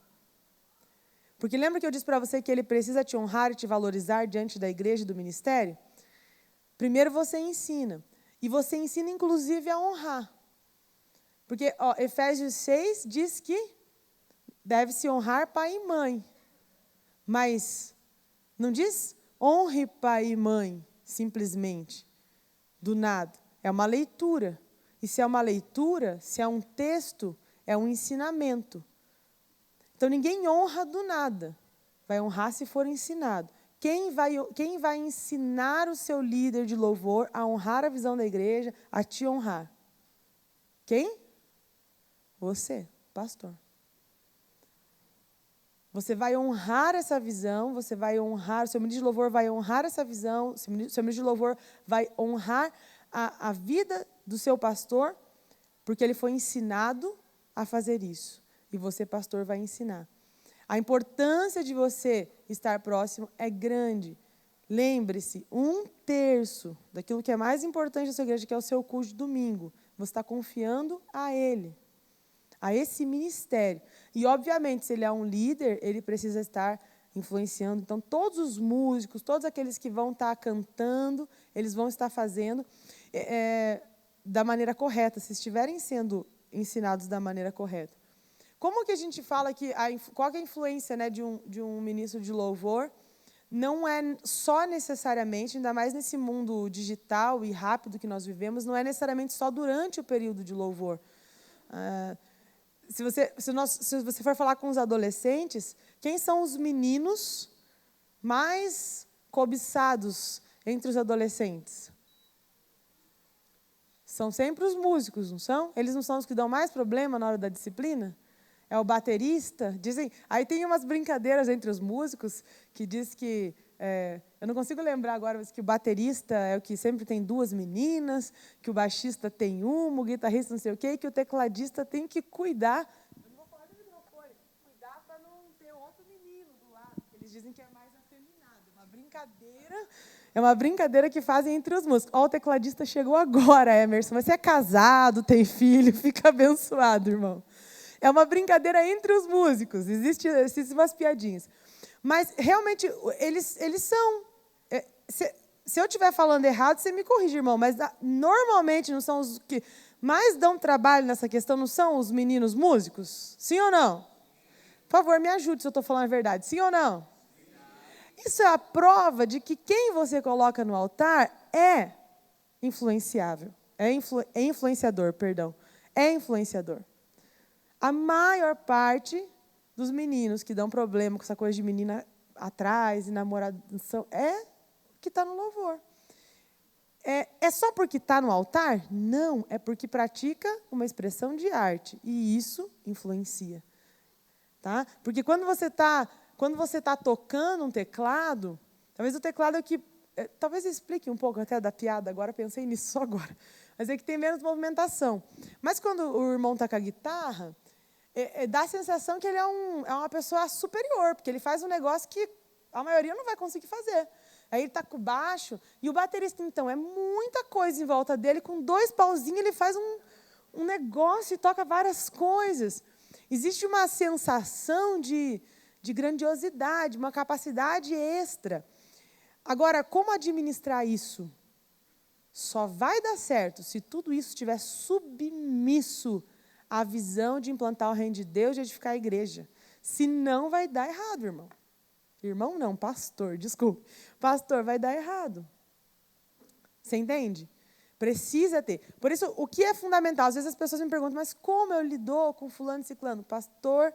Porque lembra que eu disse para você que ele precisa te honrar e te valorizar diante da igreja e do ministério? Primeiro você ensina. E você ensina, inclusive, a honrar. Porque Efésios 6 diz que deve-se honrar pai e mãe. Mas não diz honre pai e mãe, simplesmente. Do nada. É uma leitura. E se é uma leitura, se é um texto, é um ensinamento. Então, ninguém honra do nada. Vai honrar se for ensinado. Quem vai ensinar o seu líder de louvor a honrar a visão da igreja, a te honrar? Quem? Você, pastor. Você vai honrar essa visão, você vai honrar, o seu ministro de louvor vai honrar essa visão, o seu ministro de louvor vai honrar a vida do seu pastor, porque ele foi ensinado a fazer isso. E você, pastor, vai ensinar. A importância de você estar próximo é grande. Lembre-se, 1/3 daquilo que é mais importante da sua igreja, que é o seu culto de domingo, você está confiando a ele, a esse ministério. E, obviamente, se ele é um líder, ele precisa estar influenciando. Então, todos os músicos, todos aqueles que vão estar cantando, eles vão estar fazendo da maneira correta, se estiverem sendo ensinados da maneira correta. Como que a gente fala que qual que é a influência, né, de um ministro de louvor? Não é só necessariamente, ainda mais nesse mundo digital e rápido que nós vivemos, não é necessariamente só durante o período de louvor. Se você for falar com os adolescentes, quem são os meninos mais cobiçados entre os adolescentes? São sempre os músicos, não são? Eles não são os que dão mais problema na hora da disciplina? É o baterista? Dizem, aí tem umas brincadeiras entre os músicos que diz que, eu não consigo lembrar agora, mas que o baterista é o que sempre tem 2 meninas, que o baixista tem uma, o guitarrista não sei o quê, e que o tecladista tem que cuidar. Eu não vou falar do microfone, cuidar para não ter outro menino do lado. Eles dizem que é mais afeminado. É uma brincadeira que fazem entre os músicos. Ó, o tecladista chegou agora, Emerson, mas você é casado, tem filho, fica abençoado, irmão. É uma brincadeira entre os músicos, existem umas piadinhas. Mas, realmente, eles são. Se eu estiver falando errado, você me corrige, irmão, mas normalmente não são os que mais dão trabalho nessa questão, não são os meninos músicos? Sim ou não? Por favor, me ajude se eu estou falando a verdade. Sim ou não? Isso é a prova de que quem você coloca no altar é influenciável. É influenciador, perdão. É influenciador. A maior parte dos meninos que dão problema com essa coisa de menina atrás e namoração é que está no louvor. É só porque está no altar? Não, é porque pratica uma expressão de arte. E isso influencia. Tá? Porque quando você está tocando um teclado, talvez o teclado é que... talvez eu explique um pouco até da piada, agora pensei nisso só agora. Mas é que tem menos movimentação. Mas quando o irmão está com a guitarra, dá a sensação que ele é uma pessoa superior, porque ele faz um negócio que a maioria não vai conseguir fazer. Aí ele está com o baixo, e o baterista, então, é muita coisa em volta dele, com 2 pauzinhos ele faz um negócio e toca várias coisas. Existe uma sensação de grandiosidade, uma capacidade extra. Agora, como administrar isso? Só vai dar certo se tudo isso estiver submisso à visão de implantar o reino de Deus e edificar a igreja. Senão vai dar errado, irmão. Irmão não, pastor, desculpe. Pastor, vai dar errado. Você entende? Precisa ter. Por isso, o que é fundamental? Às vezes as pessoas me perguntam, mas como eu lido com fulano e ciclano? Pastor,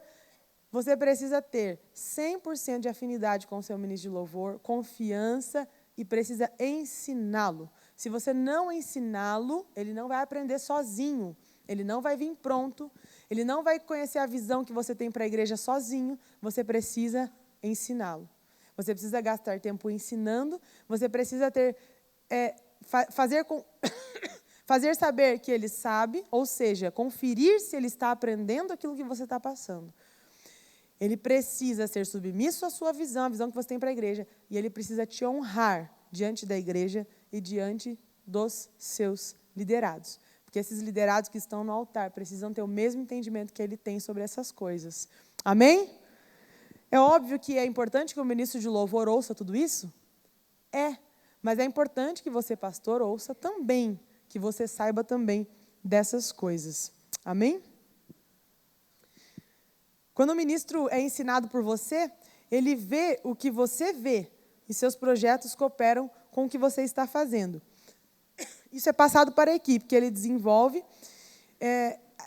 você precisa ter 100% de afinidade com o seu ministro de louvor, confiança e precisa ensiná-lo. Se você não ensiná-lo, ele não vai aprender sozinho. Ele não vai vir pronto. Ele não vai conhecer a visão que você tem para a igreja sozinho. Você precisa ensiná-lo. você precisa gastar tempo ensinando, você precisa fazer saber que ele sabe, ou seja, conferir se ele está aprendendo aquilo que você está passando. Ele precisa ser submisso à sua visão, a visão que você tem para a igreja, e ele precisa te honrar diante da igreja e diante dos seus liderados. Porque esses liderados que estão no altar precisam ter o mesmo entendimento que ele tem sobre essas coisas. Amém? É óbvio que é importante que o ministro de louvor ouça tudo isso? É, mas é importante que você, pastor, ouça também, que você saiba também dessas coisas. Amém? Quando o ministro é ensinado por você, ele vê o que você vê e seus projetos cooperam com o que você está fazendo. Isso é passado para a equipe, que ele desenvolve.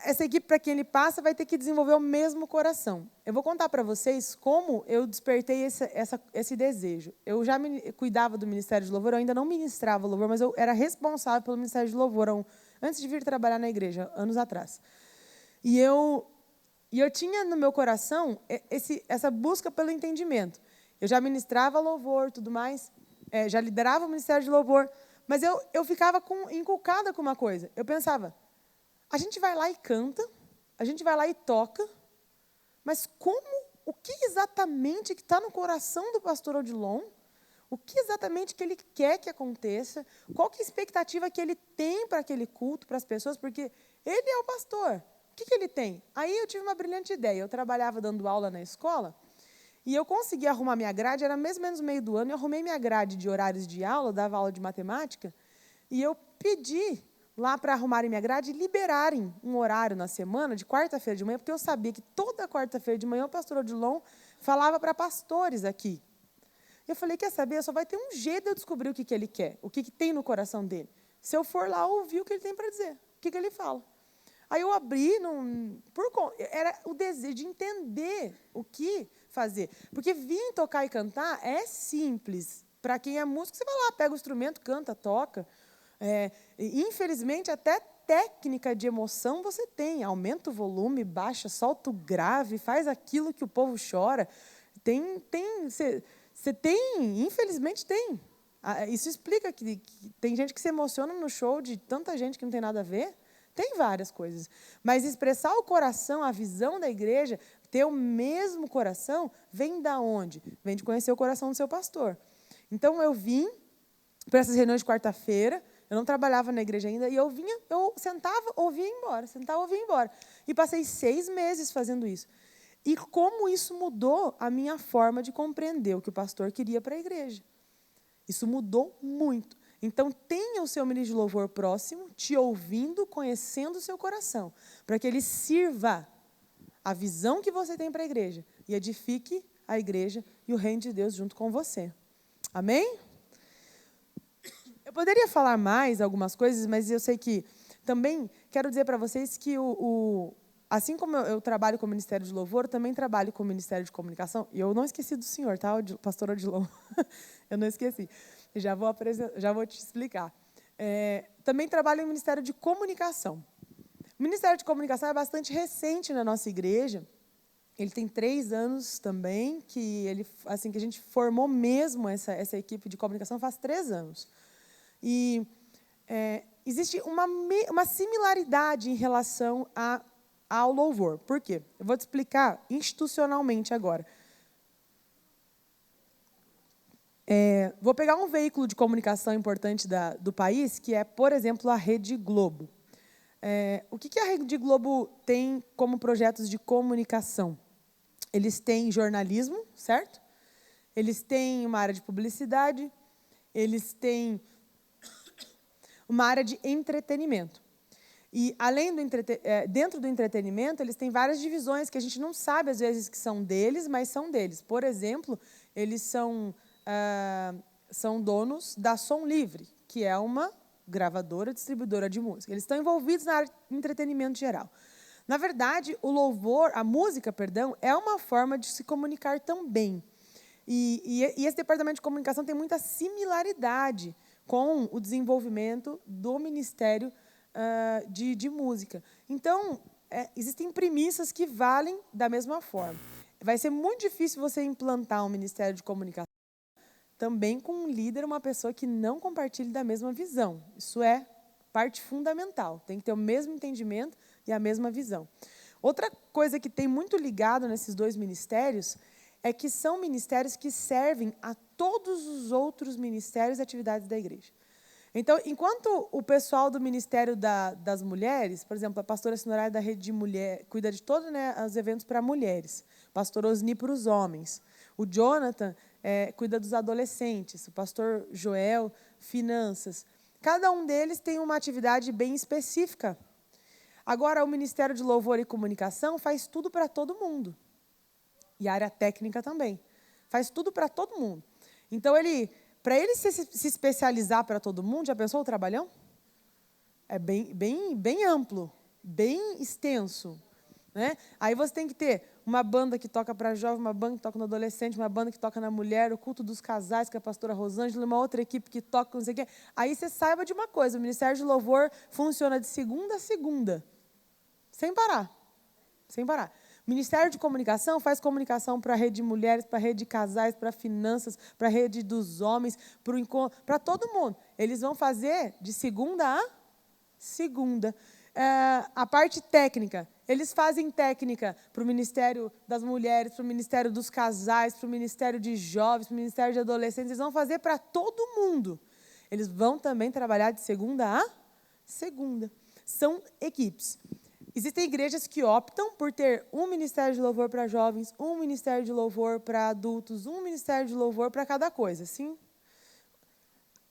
Essa equipe, para quem ele passa, vai ter que desenvolver o mesmo coração. Eu vou contar para vocês como eu despertei esse desejo. Eu já cuidava do Ministério de Louvor, eu ainda não ministrava louvor, mas eu era responsável pelo Ministério de Louvor antes de vir trabalhar na igreja, anos atrás. E eu tinha no meu coração essa busca pelo entendimento. Eu já ministrava louvor, tudo mais, já liderava o Ministério de Louvor, mas eu ficava inculcada com uma coisa. Eu pensava, a gente vai lá e canta, a gente vai lá e toca, mas o que exatamente que está no coração do pastor Odilon? O que exatamente que ele quer que aconteça? Qual que é a expectativa que ele tem para aquele culto, para as pessoas? Porque ele é o pastor. O que ele tem? Aí eu tive uma brilhante ideia. Eu trabalhava dando aula na escola e eu consegui arrumar minha grade, era mais ou menos meio do ano, eu arrumei minha grade de horários de aula, eu dava aula de matemática, e eu pedi lá para arrumarem minha grade e liberarem um horário na semana, de quarta-feira de manhã, porque eu sabia que toda quarta-feira de manhã o pastor Odilon falava para pastores aqui. Eu falei, quer saber, só vai ter um jeito de eu descobrir o que ele quer, o que tem no coração dele. Se eu for lá ouvir o que ele tem para dizer, o que ele fala. Aí eu abri, era o desejo de entender o que fazer. Porque vir tocar e cantar é simples. Para quem é músico, você vai lá, pega o instrumento, canta, toca. Infelizmente, até técnica de emoção você tem. Aumenta o volume, baixa, solta o grave, faz aquilo que o povo chora. Você tem, infelizmente tem. Isso explica que tem gente que se emociona no show de tanta gente que não tem nada a ver. Tem várias coisas. Mas expressar o coração, a visão da igreja, ter o mesmo coração, vem da onde? Vem de conhecer o coração do seu pastor. Então, eu vim para essas reuniões de quarta-feira, eu não trabalhava na igreja ainda, e eu sentava, ouvia e ia embora, sentava, ouvia e ia embora. E passei 6 meses fazendo isso. E como isso mudou a minha forma de compreender o que o pastor queria para a igreja. Isso mudou muito. Então, tenha o seu ministro de louvor próximo, te ouvindo, conhecendo o seu coração, para que ele sirva a visão que você tem para a igreja e edifique a igreja e o reino de Deus junto com você. Amém? Eu poderia falar mais algumas coisas, mas eu sei que também quero dizer para vocês que assim como eu trabalho com o Ministério de Louvor, eu também trabalho com o Ministério de Comunicação. E eu não esqueci do senhor, tá, pastor Odilon? Eu não esqueci. Já vou te explicar. Também trabalho no Ministério de Comunicação. O Ministério de Comunicação é bastante recente na nossa igreja. Ele tem 3 anos também, que a gente formou mesmo essa equipe de comunicação faz 3 anos. E existe uma similaridade em relação ao louvor. Por quê? Eu vou te explicar institucionalmente agora. Vou pegar um veículo de comunicação importante do país, que é, por exemplo, a Rede Globo. O que a Rede Globo tem como projetos de comunicação? Eles têm jornalismo, certo? Eles têm uma área de publicidade, eles têm uma área de entretenimento. E, além dentro do entretenimento, eles têm várias divisões que a gente não sabe, às vezes, que são deles, mas são deles. Por exemplo, eles são donos da Som Livre, que é uma gravadora, distribuidora de música. Eles estão envolvidos na área de entretenimento geral. Na verdade, a música, é uma forma de se comunicar também. E esse departamento de comunicação tem muita similaridade com o desenvolvimento do Ministério de Música. Então, existem premissas que valem da mesma forma. Vai ser muito difícil você implantar um Ministério de Comunicação também com um líder, uma pessoa que não compartilhe da mesma visão. Isso é parte fundamental. Tem que ter o mesmo entendimento e a mesma visão. Outra coisa que tem muito ligado nesses dois ministérios é que são ministérios que servem a todos os outros ministérios e atividades da igreja. Então, enquanto o pessoal do Ministério das Mulheres, por exemplo, a pastora Sinorai da Rede de Mulher, cuida de todos, né, os eventos para mulheres, o pastor Osni para os homens, o Jonathan cuida dos adolescentes, o pastor Joel, finanças. Cada um deles tem uma atividade bem específica. Agora, o Ministério de Louvor e Comunicação faz tudo para todo mundo. E a área técnica também. Faz tudo para todo mundo. Então, para ele se especializar para todo mundo, já pensou o trabalhão? É bem amplo, bem extenso. Né? Aí você tem que ter uma banda que toca para jovem, uma banda que toca no adolescente, uma banda que toca na mulher, o culto dos casais, que é a pastora Rosângela, uma outra equipe que toca não sei o quê. Aí você saiba de uma coisa, o Ministério de Louvor funciona de segunda a segunda, sem parar. Sem parar. O Ministério de Comunicação faz comunicação para a rede de mulheres, para a rede de casais, para finanças, para a rede dos homens, para o encontro, para todo mundo. Eles vão fazer de segunda a segunda. A parte técnica, eles fazem técnica para o Ministério das Mulheres, para o Ministério dos Casais, para o Ministério de Jovens, para o Ministério de Adolescentes. Eles vão fazer para todo mundo. Eles vão também trabalhar de segunda a segunda. São equipes. Existem igrejas que optam por ter um ministério de louvor para jovens, um ministério de louvor para adultos, um ministério de louvor para cada coisa, sim?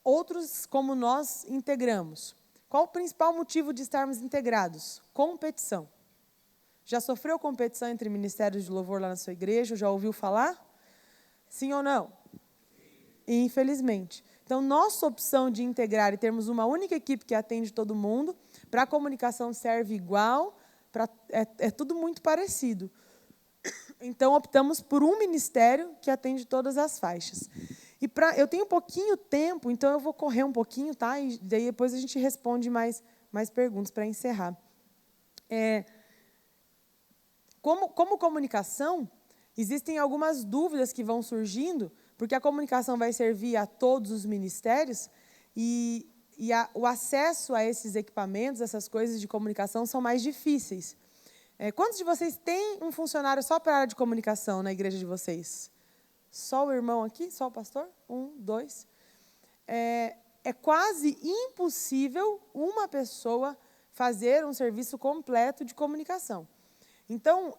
Outros, como nós, integramos. Qual o principal motivo de estarmos integrados? Competição. Já sofreu competição entre ministérios de louvor lá na sua igreja? Já ouviu falar? Sim ou não? Infelizmente. Então, nossa opção de integrar e termos uma única equipe que atende todo mundo, para a comunicação serve igual, é tudo muito parecido. Então, optamos por um ministério que atende todas as faixas. E eu tenho pouquinho tempo, então eu vou correr um pouquinho, tá? E daí depois a gente responde mais perguntas para encerrar. Como comunicação, existem algumas dúvidas que vão surgindo, porque a comunicação vai servir a todos os ministérios e o acesso a esses equipamentos, essas coisas de comunicação, são mais difíceis. Quantos de vocês têm um funcionário só para a área de comunicação na igreja de vocês? Só o irmão aqui? Só o pastor? 1, 2. É quase impossível uma pessoa fazer um serviço completo de comunicação. Então,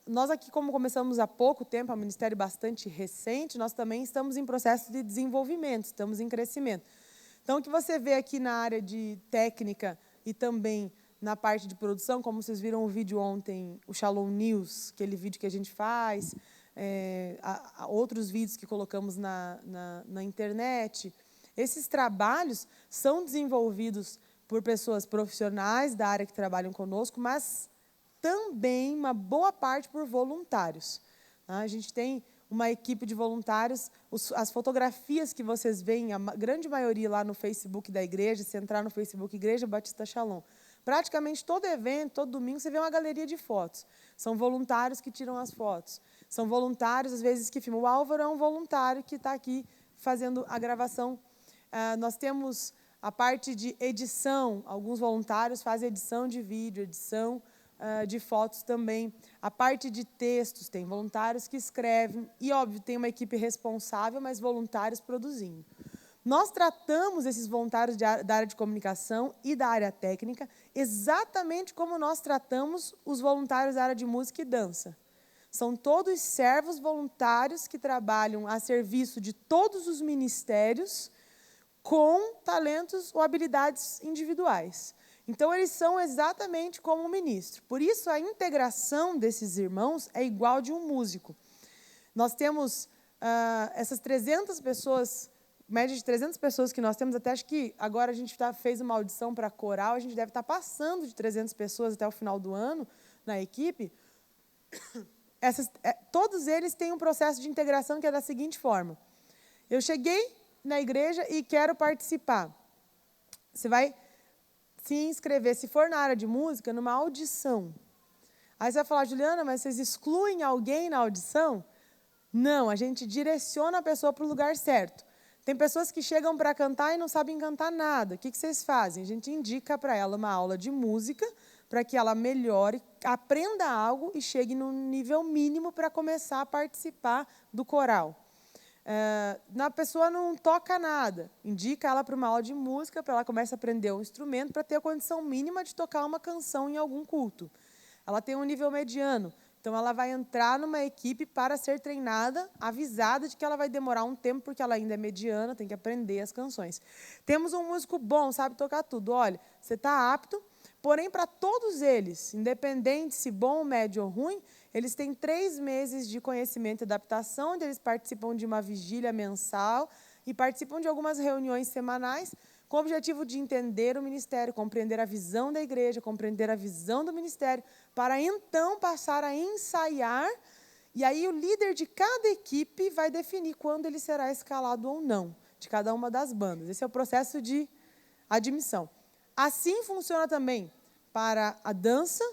nós aqui, como começamos há pouco tempo, é um ministério bastante recente, nós também estamos em processo de desenvolvimento, estamos em crescimento. Então, o que você vê aqui na área de técnica e também na parte de produção, como vocês viram o vídeo ontem, o Shalom News, aquele vídeo que a gente faz, outros vídeos que colocamos na internet, esses trabalhos são desenvolvidos por pessoas profissionais da área que trabalham conosco, mas também uma boa parte por voluntários. A gente tem uma equipe de voluntários, as fotografias que vocês veem, a grande maioria lá no Facebook da igreja, se entrar no Facebook Igreja Batista Shalom, praticamente todo evento, todo domingo, você vê uma galeria de fotos. São voluntários que tiram as fotos. São voluntários, às vezes, que filmam. O Álvaro é um voluntário que está aqui fazendo a gravação. Nós temos a parte de edição. Alguns voluntários fazem edição de vídeo, edição de fotos também. A parte de textos, tem voluntários que escrevem. E, óbvio, tem uma equipe responsável, mas voluntários produzindo. Nós tratamos esses voluntários da área de comunicação e da área técnica exatamente como nós tratamos os voluntários da área de música e dança. São todos servos voluntários que trabalham a serviço de todos os ministérios com talentos ou habilidades individuais. Então, eles são exatamente como um ministro. Por isso, a integração desses irmãos é igual de um músico. Nós temos essas 300 pessoas, média de 300 pessoas que nós temos, até acho que agora a gente fez uma audição para coral, a gente deve estar passando de 300 pessoas até o final do ano na equipe. Todos eles têm um processo de integração que é da seguinte forma. Eu cheguei na igreja e quero participar. Você vai se inscrever, se for na área de música, numa audição. Aí você vai falar, Juliana, mas vocês excluem alguém na audição? Não, a gente direciona a pessoa para o lugar certo. Tem pessoas que chegam para cantar e não sabem cantar nada. O que vocês fazem? A gente indica para ela uma aula de música para que ela melhore, aprenda algo e chegue no nível mínimo para começar a participar do coral. A pessoa não toca nada, indica ela para uma aula de música, para ela começar a aprender um instrumento, para ter a condição mínima de tocar uma canção em algum culto. Ela tem um nível mediano, então ela vai entrar numa equipe para ser treinada, avisada de que ela vai demorar um tempo, porque ela ainda é mediana, tem que aprender as canções. Temos um músico bom, sabe tocar tudo. Olha, você está apto, porém, para todos eles, independente se bom, médio ou ruim, eles têm 3 meses de conhecimento e adaptação, onde eles participam de uma vigília mensal e participam de algumas reuniões semanais, com o objetivo de entender o ministério, compreender a visão da igreja, compreender a visão do ministério, para então passar a ensaiar, e aí o líder de cada equipe vai definir quando ele será escalado ou não, de cada uma das bandas. Esse é o processo de admissão. Assim funciona também para a dança,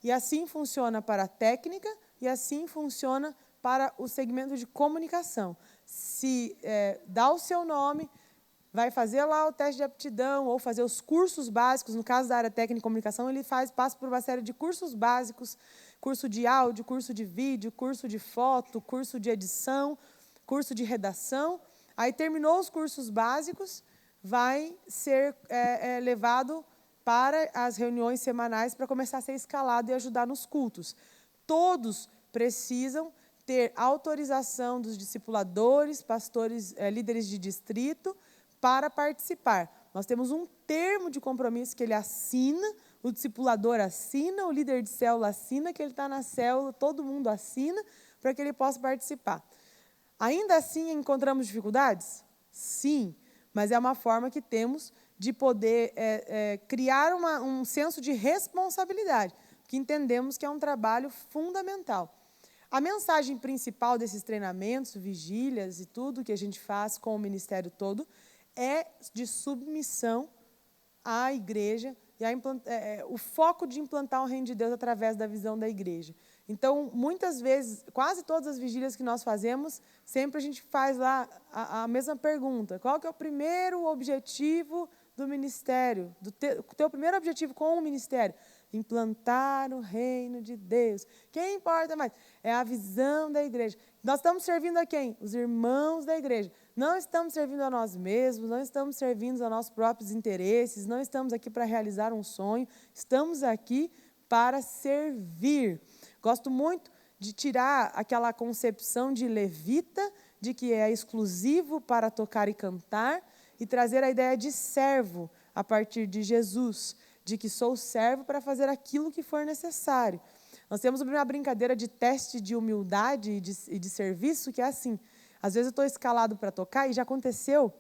e assim funciona para a técnica, e assim funciona para o segmento de comunicação. Se dá o seu nome, vai fazer lá o teste de aptidão, ou fazer os cursos básicos, no caso da área técnica e comunicação, ele passa por uma série de cursos básicos, curso de áudio, curso de vídeo, curso de foto, curso de edição, curso de redação. Aí terminou os cursos básicos, vai ser levado para as reuniões semanais para começar a ser escalado e ajudar nos cultos. Todos precisam ter autorização dos discipuladores, pastores, líderes de distrito, para participar. Nós temos um termo de compromisso que ele assina, o discipulador assina, o líder de célula assina, que ele está na célula, todo mundo assina, para que ele possa participar. Ainda assim, encontramos dificuldades? Sim, mas é uma forma que temos de poder criar um senso de responsabilidade, que entendemos que é um trabalho fundamental. A mensagem principal desses treinamentos, vigílias e tudo que a gente faz com o ministério todo é de submissão à igreja e o foco de implantar o reino de Deus através da visão da igreja. Então, muitas vezes, quase todas as vigílias que nós fazemos, sempre a gente faz lá a mesma pergunta. Qual que é o primeiro objetivo do ministério? O teu primeiro objetivo com o ministério? Implantar o reino de Deus. Quem importa mais? É a visão da igreja. Nós estamos servindo a quem? Os irmãos da igreja. Não estamos servindo a nós mesmos, não estamos servindo a nossos próprios interesses, não estamos aqui para realizar um sonho, estamos aqui para servir. Gosto muito de tirar aquela concepção de levita, de que é exclusivo para tocar e cantar, e trazer a ideia de servo a partir de Jesus, de que sou servo para fazer aquilo que for necessário. Nós temos uma brincadeira de teste de humildade e de serviço, que é assim, às vezes eu estou escalado para tocar, e já aconteceu,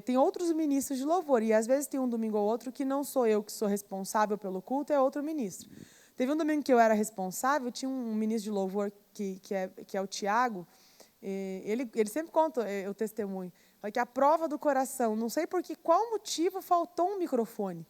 tem outros ministros de louvor, e às vezes tem um domingo ou outro que não sou eu que sou responsável pelo culto, é outro ministro. Teve um domingo que eu era responsável, tinha um ministro de louvor que é o Tiago, ele sempre conta o testemunho, que a prova do coração, não sei por qual motivo faltou um microfone.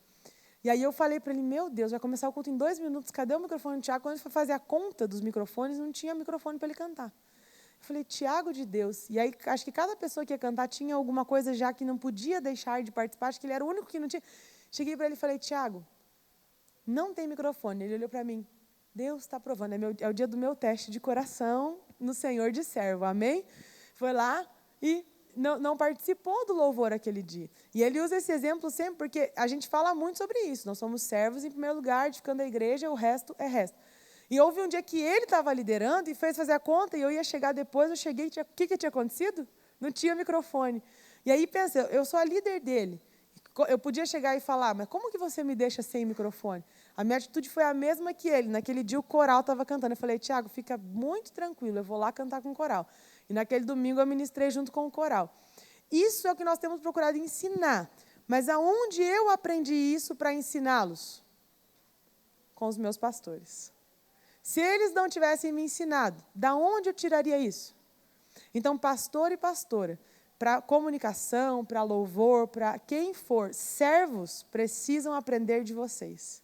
E aí eu falei para ele, meu Deus, vai começar o culto em 2 minutos, cadê o microfone do Tiago? Quando ele foi fazer a conta dos microfones, não tinha microfone para ele cantar. Eu falei, Tiago de Deus. E aí acho que cada pessoa que ia cantar tinha alguma coisa já que não podia deixar de participar, acho que ele era o único que não tinha. Cheguei para ele e falei, Tiago, não tem microfone. Ele olhou para mim, Deus está provando, é o dia do meu teste de coração no Senhor de servo, amém? Foi lá e não participou do louvor aquele dia. E ele usa esse exemplo sempre, porque a gente fala muito sobre isso. Nós somos servos, em primeiro lugar, edificando a igreja, o resto é resto. E houve um dia que ele estava liderando e fez fazer a conta, e eu ia chegar depois, eu cheguei, o que tinha acontecido? Não tinha microfone. E aí, pensa, eu sou a líder dele. Eu podia chegar e falar, mas como que você me deixa sem microfone? A minha atitude foi a mesma que ele. Naquele dia o coral estava cantando. Eu falei, Tiago, fica muito tranquilo, eu vou lá cantar com o coral. E naquele domingo eu ministrei junto com o coral. Isso é o que nós temos procurado ensinar. Mas aonde eu aprendi isso para ensiná-los? Com os meus pastores. Se eles não tivessem me ensinado, da onde eu tiraria isso? Então, pastor e pastora, para comunicação, para louvor, para quem for, servos precisam aprender de vocês.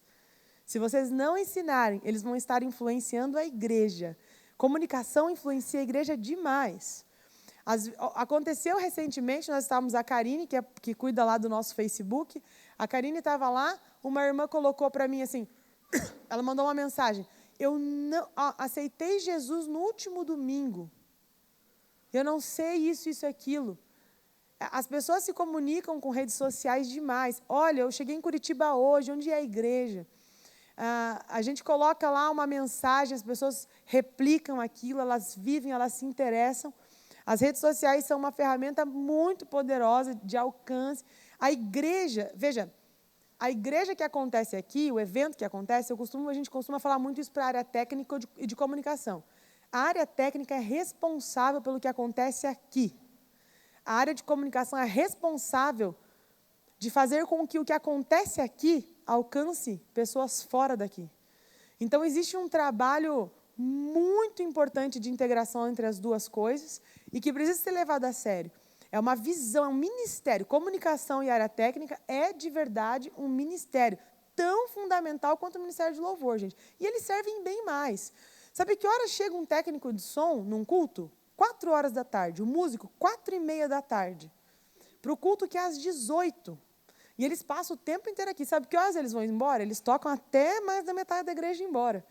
Se vocês não ensinarem, eles vão estar influenciando a igreja. Comunicação influencia a igreja demais. Aconteceu recentemente, nós estávamos, a Karine, que cuida lá do nosso Facebook, a Karine estava lá, uma irmã colocou para mim assim, ela mandou uma mensagem, eu não aceitei Jesus no último domingo, eu não sei isso e aquilo. As pessoas se comunicam com redes sociais demais. Olha, eu cheguei em Curitiba hoje, onde é a igreja? A gente coloca lá uma mensagem, as pessoas replicam aquilo, elas vivem, elas se interessam. As redes sociais são uma ferramenta muito poderosa de alcance. A igreja, veja, a igreja que acontece aqui, o evento que acontece, a gente costuma falar muito isso para a área técnica e de comunicação. A área técnica é responsável pelo que acontece aqui. A área de comunicação é responsável de fazer com que o que acontece aqui alcance pessoas fora daqui. Então, existe um trabalho muito importante de integração entre as duas coisas e que precisa ser levado a sério. É uma visão, é um ministério. Comunicação e área técnica é, de verdade, um ministério tão fundamental quanto o Ministério de Louvor, gente. E eles servem bem mais. Sabe que horas chega um técnico de som num culto? 4 horas da tarde. O músico, 4h30 da tarde. Para o culto que é às 18. E eles passam o tempo inteiro aqui. Sabe que horas eles vão embora? Eles tocam até mais da metade da igreja ir embora.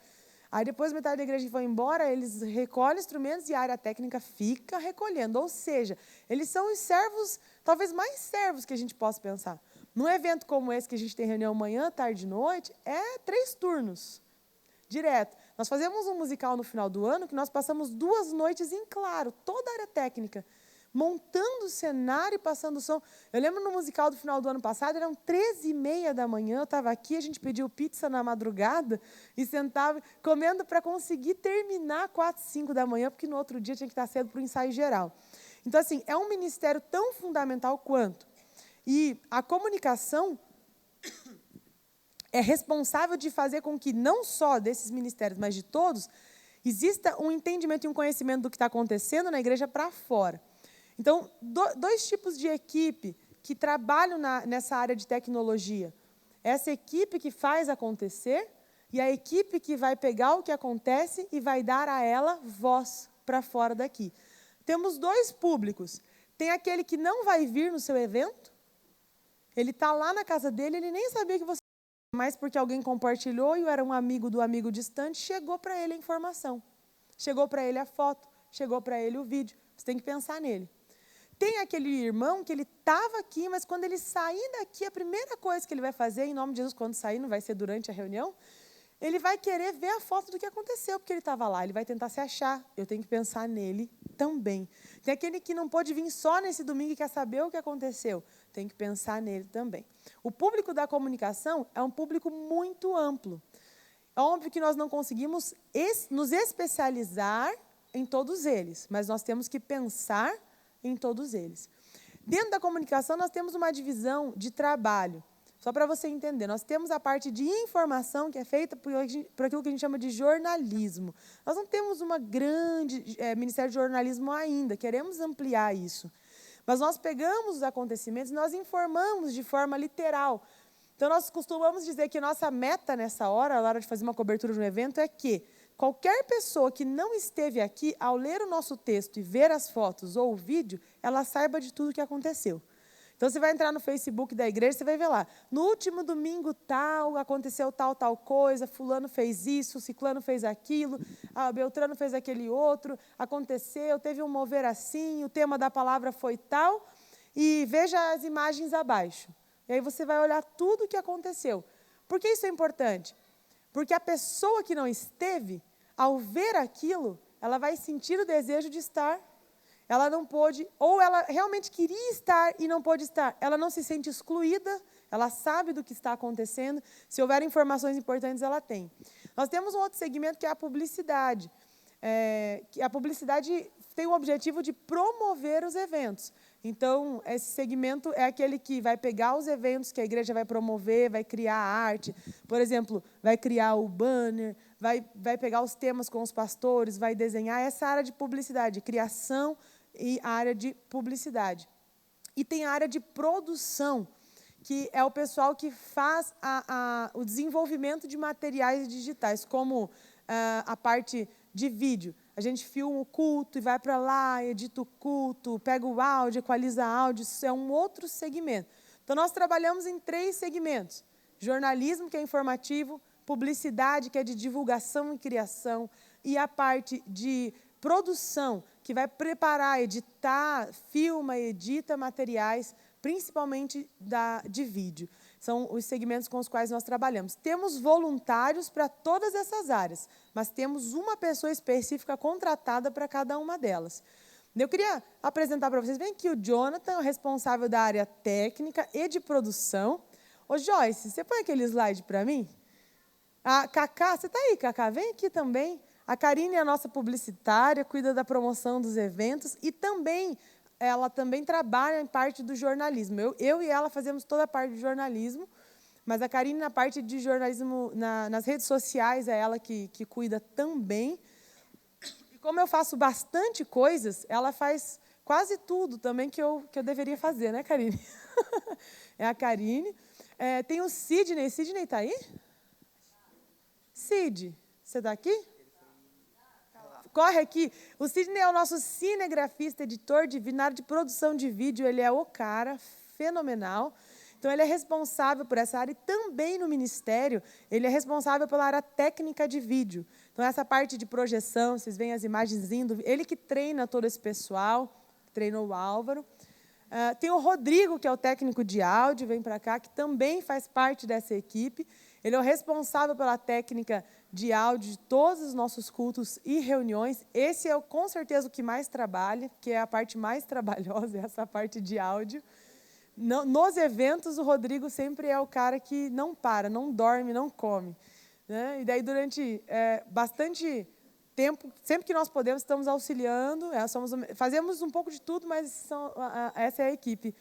Aí depois metade da igreja vai embora, eles recolhem instrumentos e a área técnica fica recolhendo. Ou seja, eles são os servos, talvez mais servos que a gente possa pensar. Num evento como esse, que a gente tem reunião manhã, tarde e noite, é 3 turnos, direto. Nós fazemos um musical no final do ano, que nós passamos 2 noites em claro, toda a área técnica, montando o cenário e passando o som. Eu lembro no musical do final do ano passado, eram 13h30 da manhã, eu estava aqui, a gente pediu pizza na madrugada e sentava comendo para conseguir terminar 4, 5 da manhã, porque no outro dia tinha que estar cedo para o ensaio geral. Então, assim, é um ministério tão fundamental quanto. E a comunicação é responsável de fazer com que, não só desses ministérios, mas de todos, exista um entendimento e um conhecimento do que está acontecendo na igreja para fora. Então, 2 tipos de equipe que trabalham nessa área de tecnologia. Essa equipe que faz acontecer e a equipe que vai pegar o que acontece e vai dar a ela voz para fora daqui. Temos 2 públicos. Tem aquele que não vai vir no seu evento, ele está lá na casa dele, ele nem sabia que você... Mas porque alguém compartilhou e era um amigo do amigo distante, chegou para ele a informação. Chegou para ele a foto, chegou para ele o vídeo. Você tem que pensar nele. Tem aquele irmão que ele estava aqui, mas quando ele sair daqui, a primeira coisa que ele vai fazer, em nome de Jesus, quando sair, não vai ser durante a reunião, ele vai querer ver a foto do que aconteceu, porque ele estava lá, ele vai tentar se achar. Eu tenho que pensar nele também. Tem aquele que não pôde vir só nesse domingo e quer saber o que aconteceu. Tem que pensar nele também. O público da comunicação é um público muito amplo. É óbvio que nós não conseguimos nos especializar em todos eles, mas nós temos que pensar em todos eles. Dentro da comunicação, nós temos uma divisão de trabalho. Só para você entender, nós temos a parte de informação, que é feita por aquilo que a gente chama de jornalismo. Nós não temos uma grande Ministério de Jornalismo ainda, queremos ampliar isso. Mas nós pegamos os acontecimentos e nós informamos de forma literal. Então, nós costumamos dizer que nossa meta nessa hora, na hora de fazer uma cobertura de um evento, é que qualquer pessoa que não esteve aqui, ao ler o nosso texto e ver as fotos ou o vídeo, ela saiba de tudo o que aconteceu. Então, você vai entrar no Facebook da igreja, você vai ver lá, no último domingo tal, aconteceu tal coisa, fulano fez isso, ciclano fez aquilo, Beltrano fez aquele outro, aconteceu, teve um mover assim, o tema da palavra foi tal, e veja as imagens abaixo. E aí você vai olhar tudo o que aconteceu. Por que isso é importante? Porque a pessoa que não esteve, ao ver aquilo, ela vai sentir o desejo de estar. Ela não pôde, ou ela realmente queria estar e não pôde estar. Ela não se sente excluída, ela sabe do que está acontecendo. Se houver informações importantes, ela tem. Nós temos um outro segmento que é a publicidade. Que a publicidade tem o objetivo de promover os eventos. Então, esse segmento é aquele que vai pegar os eventos que a igreja vai promover, vai criar arte. Por exemplo, vai criar o banner, vai pegar os temas com os pastores, vai desenhar essa área de publicidade, criação e a área de publicidade. E tem a área de produção, que é o pessoal que faz o desenvolvimento de materiais digitais, como a parte de vídeo. a gente filma o culto e vai para lá, edita o culto, pega o áudio, equaliza áudio, isso é um outro segmento. Então, nós trabalhamos em 3 segmentos. Jornalismo, que é informativo, publicidade, que é de divulgação e criação, e a parte de produção, que vai preparar, editar, filma, edita materiais, principalmente de vídeo. São os segmentos com os quais nós trabalhamos. Temos voluntários para todas essas áreas, mas temos uma pessoa específica contratada para cada uma delas. Eu queria apresentar para vocês, vem aqui o Jonathan, o responsável da área técnica e de produção. Ô, Joyce, você põe aquele slide para mim? A Cacá, você está aí, Cacá? Vem aqui também. A Karine é a nossa publicitária, cuida da promoção dos eventos e também, ela também trabalha em parte do jornalismo. Eu e ela fazemos toda a parte de jornalismo, mas a Karine, na parte de jornalismo, nas redes sociais, é ela que cuida também. E como eu faço bastante coisas, ela faz quase tudo também que eu deveria fazer, né, Karine? É a Karine. Tem o Sidney. Sidney está aí? Cid, você está aqui? Corre aqui. O Sidney é o nosso cinegrafista, editor de vídeo, na área de produção de vídeo, ele é o cara, fenomenal. Então, ele é responsável por essa área e também no Ministério, ele é responsável pela área técnica de vídeo. Então, essa parte de projeção, vocês veem as imagens indo, ele que treina todo esse pessoal, treinou o Álvaro. Tem o Rodrigo, que é o técnico de áudio, vem para cá, que também faz parte dessa equipe. Ele é o responsável pela técnica de áudio de todos os nossos cultos e reuniões. Esse é, com certeza, o que mais trabalha, que é a parte mais trabalhosa, essa parte de áudio. Nos eventos, o Rodrigo sempre é o cara que não para, não dorme, não come. Né? E daí, durante bastante tempo, sempre que nós podemos, estamos auxiliando, fazemos um pouco de tudo, mas essa é a equipe.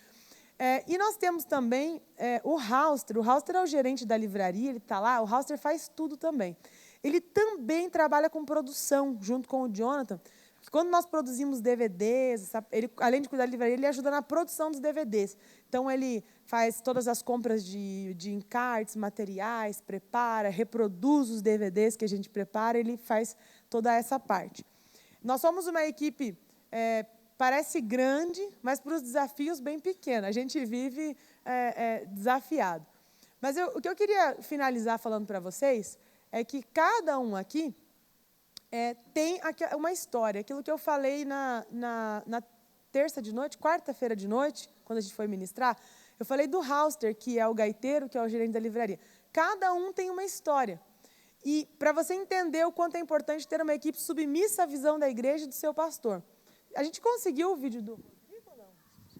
E nós temos também o Hauster. O Hauster é o gerente da livraria, ele está lá, o Hauster faz tudo também. Ele também trabalha com produção, junto com o Jonathan. Quando nós produzimos DVDs, ele, além de cuidar da livraria, ele ajuda na produção dos DVDs. Então, ele faz todas as compras de encartes, materiais, prepara, reproduz os DVDs que a gente prepara, ele faz toda essa parte. Nós somos uma equipe, parece grande, mas para os desafios bem pequena. A gente vive desafiado. Mas o que eu queria finalizar falando para vocês é que cada um aqui tem uma história. Aquilo que eu falei na terça de noite, quarta-feira de noite, quando a gente foi ministrar, eu falei do Hauster, que é o gaiteiro, que é o gerente da livraria. Cada um tem uma história. E para você entender o quanto é importante ter uma equipe submissa à visão da igreja e do seu pastor. A gente conseguiu o vídeo do Rodrigo ou não?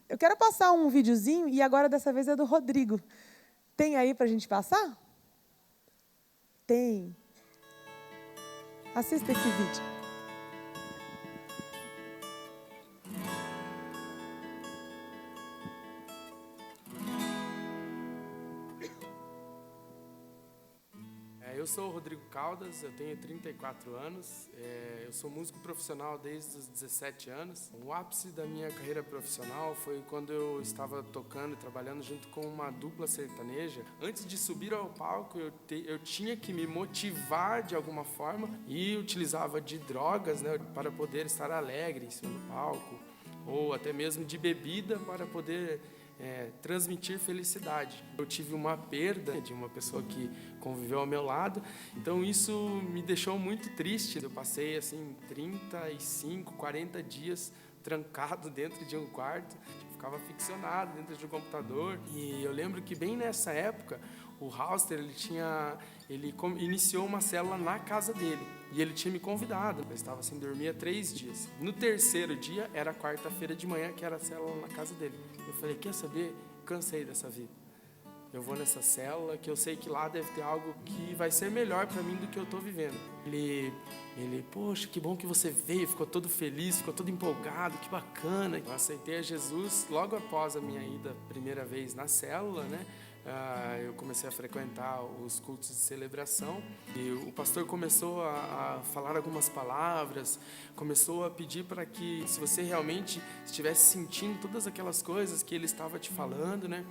Eu quero passar um videozinho, e agora dessa vez é do Rodrigo. Tem aí para a gente passar? Tem. Assista esse vídeo. Eu sou o Rodrigo Caldas, eu tenho 34 anos, eu sou músico profissional desde os 17 anos. O ápice da minha carreira profissional foi quando eu estava tocando e trabalhando junto com uma dupla sertaneja. Antes de subir ao palco, eu tinha que me motivar de alguma forma e utilizava de drogas, né, para poder estar alegre em cima do palco, ou até mesmo de bebida para poder transmitir felicidade. Eu tive uma perda de uma pessoa que conviveu ao meu lado, então isso me deixou muito triste. Eu passei assim 35, 40 dias trancado dentro de um quarto, ficava ficcionado dentro de um computador. E eu lembro que bem nessa época o Hauster ele iniciou uma célula na casa dele e ele tinha me convidado. Eu estava sem dormir há 3 dias. No terceiro dia era quarta-feira de manhã, que era a célula na casa dele. Eu falei, quer saber? Cansei dessa vida. Eu vou nessa célula, que eu sei que lá deve ter algo que vai ser melhor para mim do que eu estou vivendo. Ele, poxa, que bom que você veio, ficou todo feliz, ficou todo empolgado, que bacana. Eu aceitei a Jesus logo após a minha ida primeira vez na célula, né? Eu comecei a frequentar os cultos de celebração e o pastor começou a falar algumas palavras, começou a pedir para que, se você realmente estivesse sentindo todas aquelas coisas que ele estava te falando, né,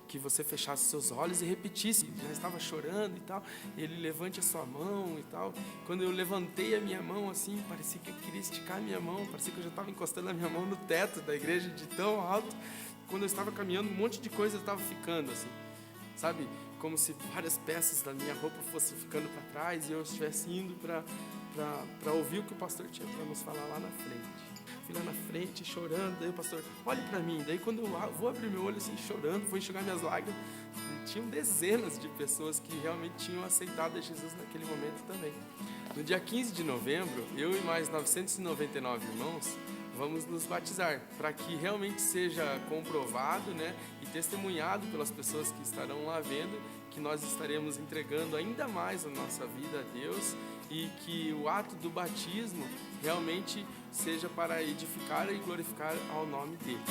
que você fechasse seus olhos e repetisse. Já estava chorando e tal, e ele levante a sua mão e tal. Quando eu levantei a minha mão assim, parecia que eu queria esticar a minha mão, parecia que eu já estava encostando a minha mão no teto da igreja de tão alto. Quando eu estava caminhando, um monte de coisa estava ficando assim, sabe? Como se várias peças da minha roupa fossem ficando para trás e eu estivesse indo para ouvir o que o pastor tinha para nos falar lá na frente. Fui lá na frente, chorando, daí o pastor, olhe para mim. Daí quando eu vou abrir meu olho assim, chorando, vou enxugar minhas lágrimas, tinham dezenas de pessoas que realmente tinham aceitado a Jesus naquele momento também. No dia 15 de novembro, eu e mais 999 irmãos, vamos nos batizar, para que realmente seja comprovado, né, e testemunhado pelas pessoas que estarão lá vendo, que nós estaremos entregando ainda mais a nossa vida a Deus, e que o ato do batismo realmente seja para edificar e glorificar ao nome dele.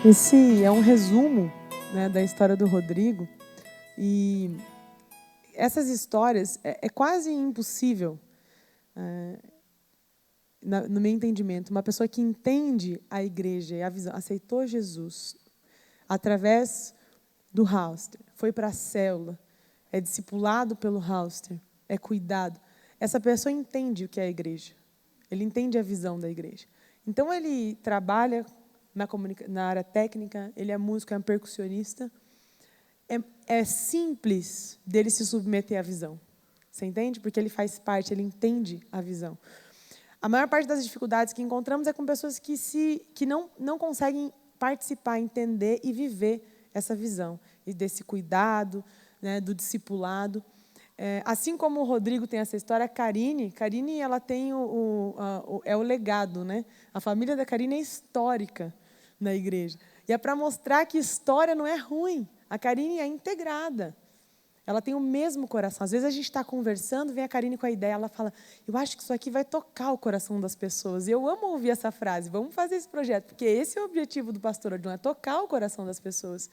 Esse é um resumo, né, da história do Rodrigo, e essas histórias é quase impossível, no meu entendimento, uma pessoa que entende a igreja e a visão, aceitou Jesus através do Halster, foi para a célula, é discipulado pelo Halster, é cuidado. Essa pessoa entende o que é a igreja, ele entende a visão da igreja. Então, ele trabalha na área técnica, ele é músico, é um percussionista. É simples dele se submeter à visão. Você entende? Porque ele faz parte, ele entende a visão. A maior parte das dificuldades que encontramos é com pessoas que não conseguem participar, entender e viver essa visão, e desse cuidado, né, do discipulado. Assim como o Rodrigo tem essa história, a Karine ela tem o legado, né? A família da Karine é histórica na igreja. E é para mostrar que história não é ruim. A Karine é integrada. Ela tem o mesmo coração. Às vezes a gente está conversando, vem a Karine com a ideia, ela fala, eu acho que isso aqui vai tocar o coração das pessoas. E eu amo ouvir essa frase, vamos fazer esse projeto, porque esse é o objetivo do Pastor Odilon, é tocar o coração das pessoas.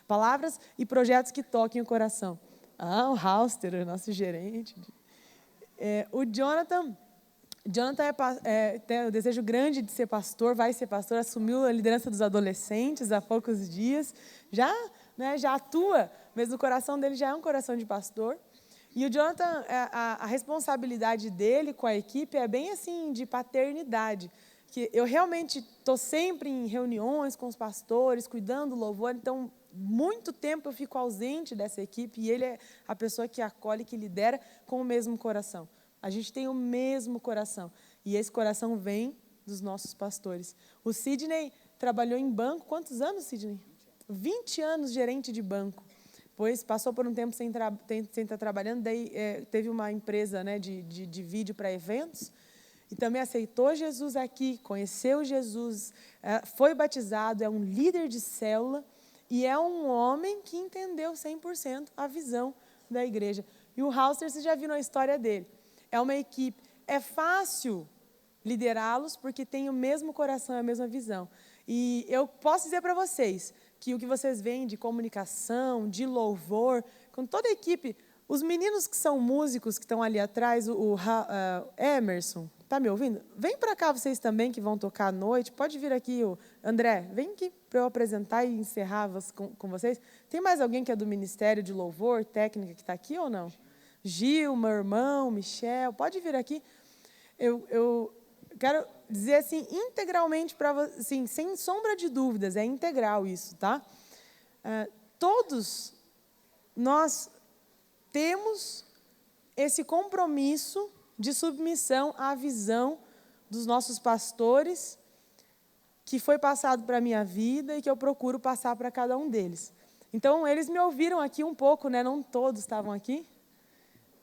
Palavras e projetos que toquem o coração. O Halster, o nosso gerente. O Jonathan tem o desejo grande de ser pastor, vai ser pastor, assumiu a liderança dos adolescentes há poucos dias, já atua, mas no coração dele já é um coração de pastor. E o Jonathan, a responsabilidade dele com a equipe é bem assim, de paternidade, que eu realmente estou sempre em reuniões com os pastores, cuidando do louvor, então, muito tempo eu fico ausente dessa equipe, e ele é a pessoa que acolhe, que lidera com o mesmo coração. A gente tem o mesmo coração, e esse coração vem dos nossos pastores. O Sidney trabalhou em banco, quantos anos, Sidney? 20 anos gerente de banco. Depois passou por um tempo sem estar trabalhando, daí teve uma empresa, né, de vídeo para eventos, e também aceitou Jesus aqui, conheceu Jesus, foi batizado, é um líder de célula, e é um homem que entendeu 100% a visão da igreja. E o Halster, vocês já viram a história dele. É uma equipe. É fácil liderá-los, porque tem o mesmo coração, a mesma visão. E eu posso dizer para vocês que o que vocês veem de comunicação, de louvor, com toda a equipe, os meninos que são músicos, que estão ali atrás, o Emerson, está me ouvindo? Vem para cá vocês também, que vão tocar à noite. Pode vir aqui, o André, vem aqui para eu apresentar e encerrar com vocês. Tem mais alguém que é do Ministério de Louvor, técnica, que está aqui ou não? Gil, meu irmão, Michel, pode vir aqui. Eu quero dizer assim, integralmente para você, assim, sem sombra de dúvidas, é integral isso, tá? Todos nós temos esse compromisso de submissão à visão dos nossos pastores, que foi passado para a minha vida e que eu procuro passar para cada um deles. Então, eles me ouviram aqui um pouco, né? Não todos estavam aqui,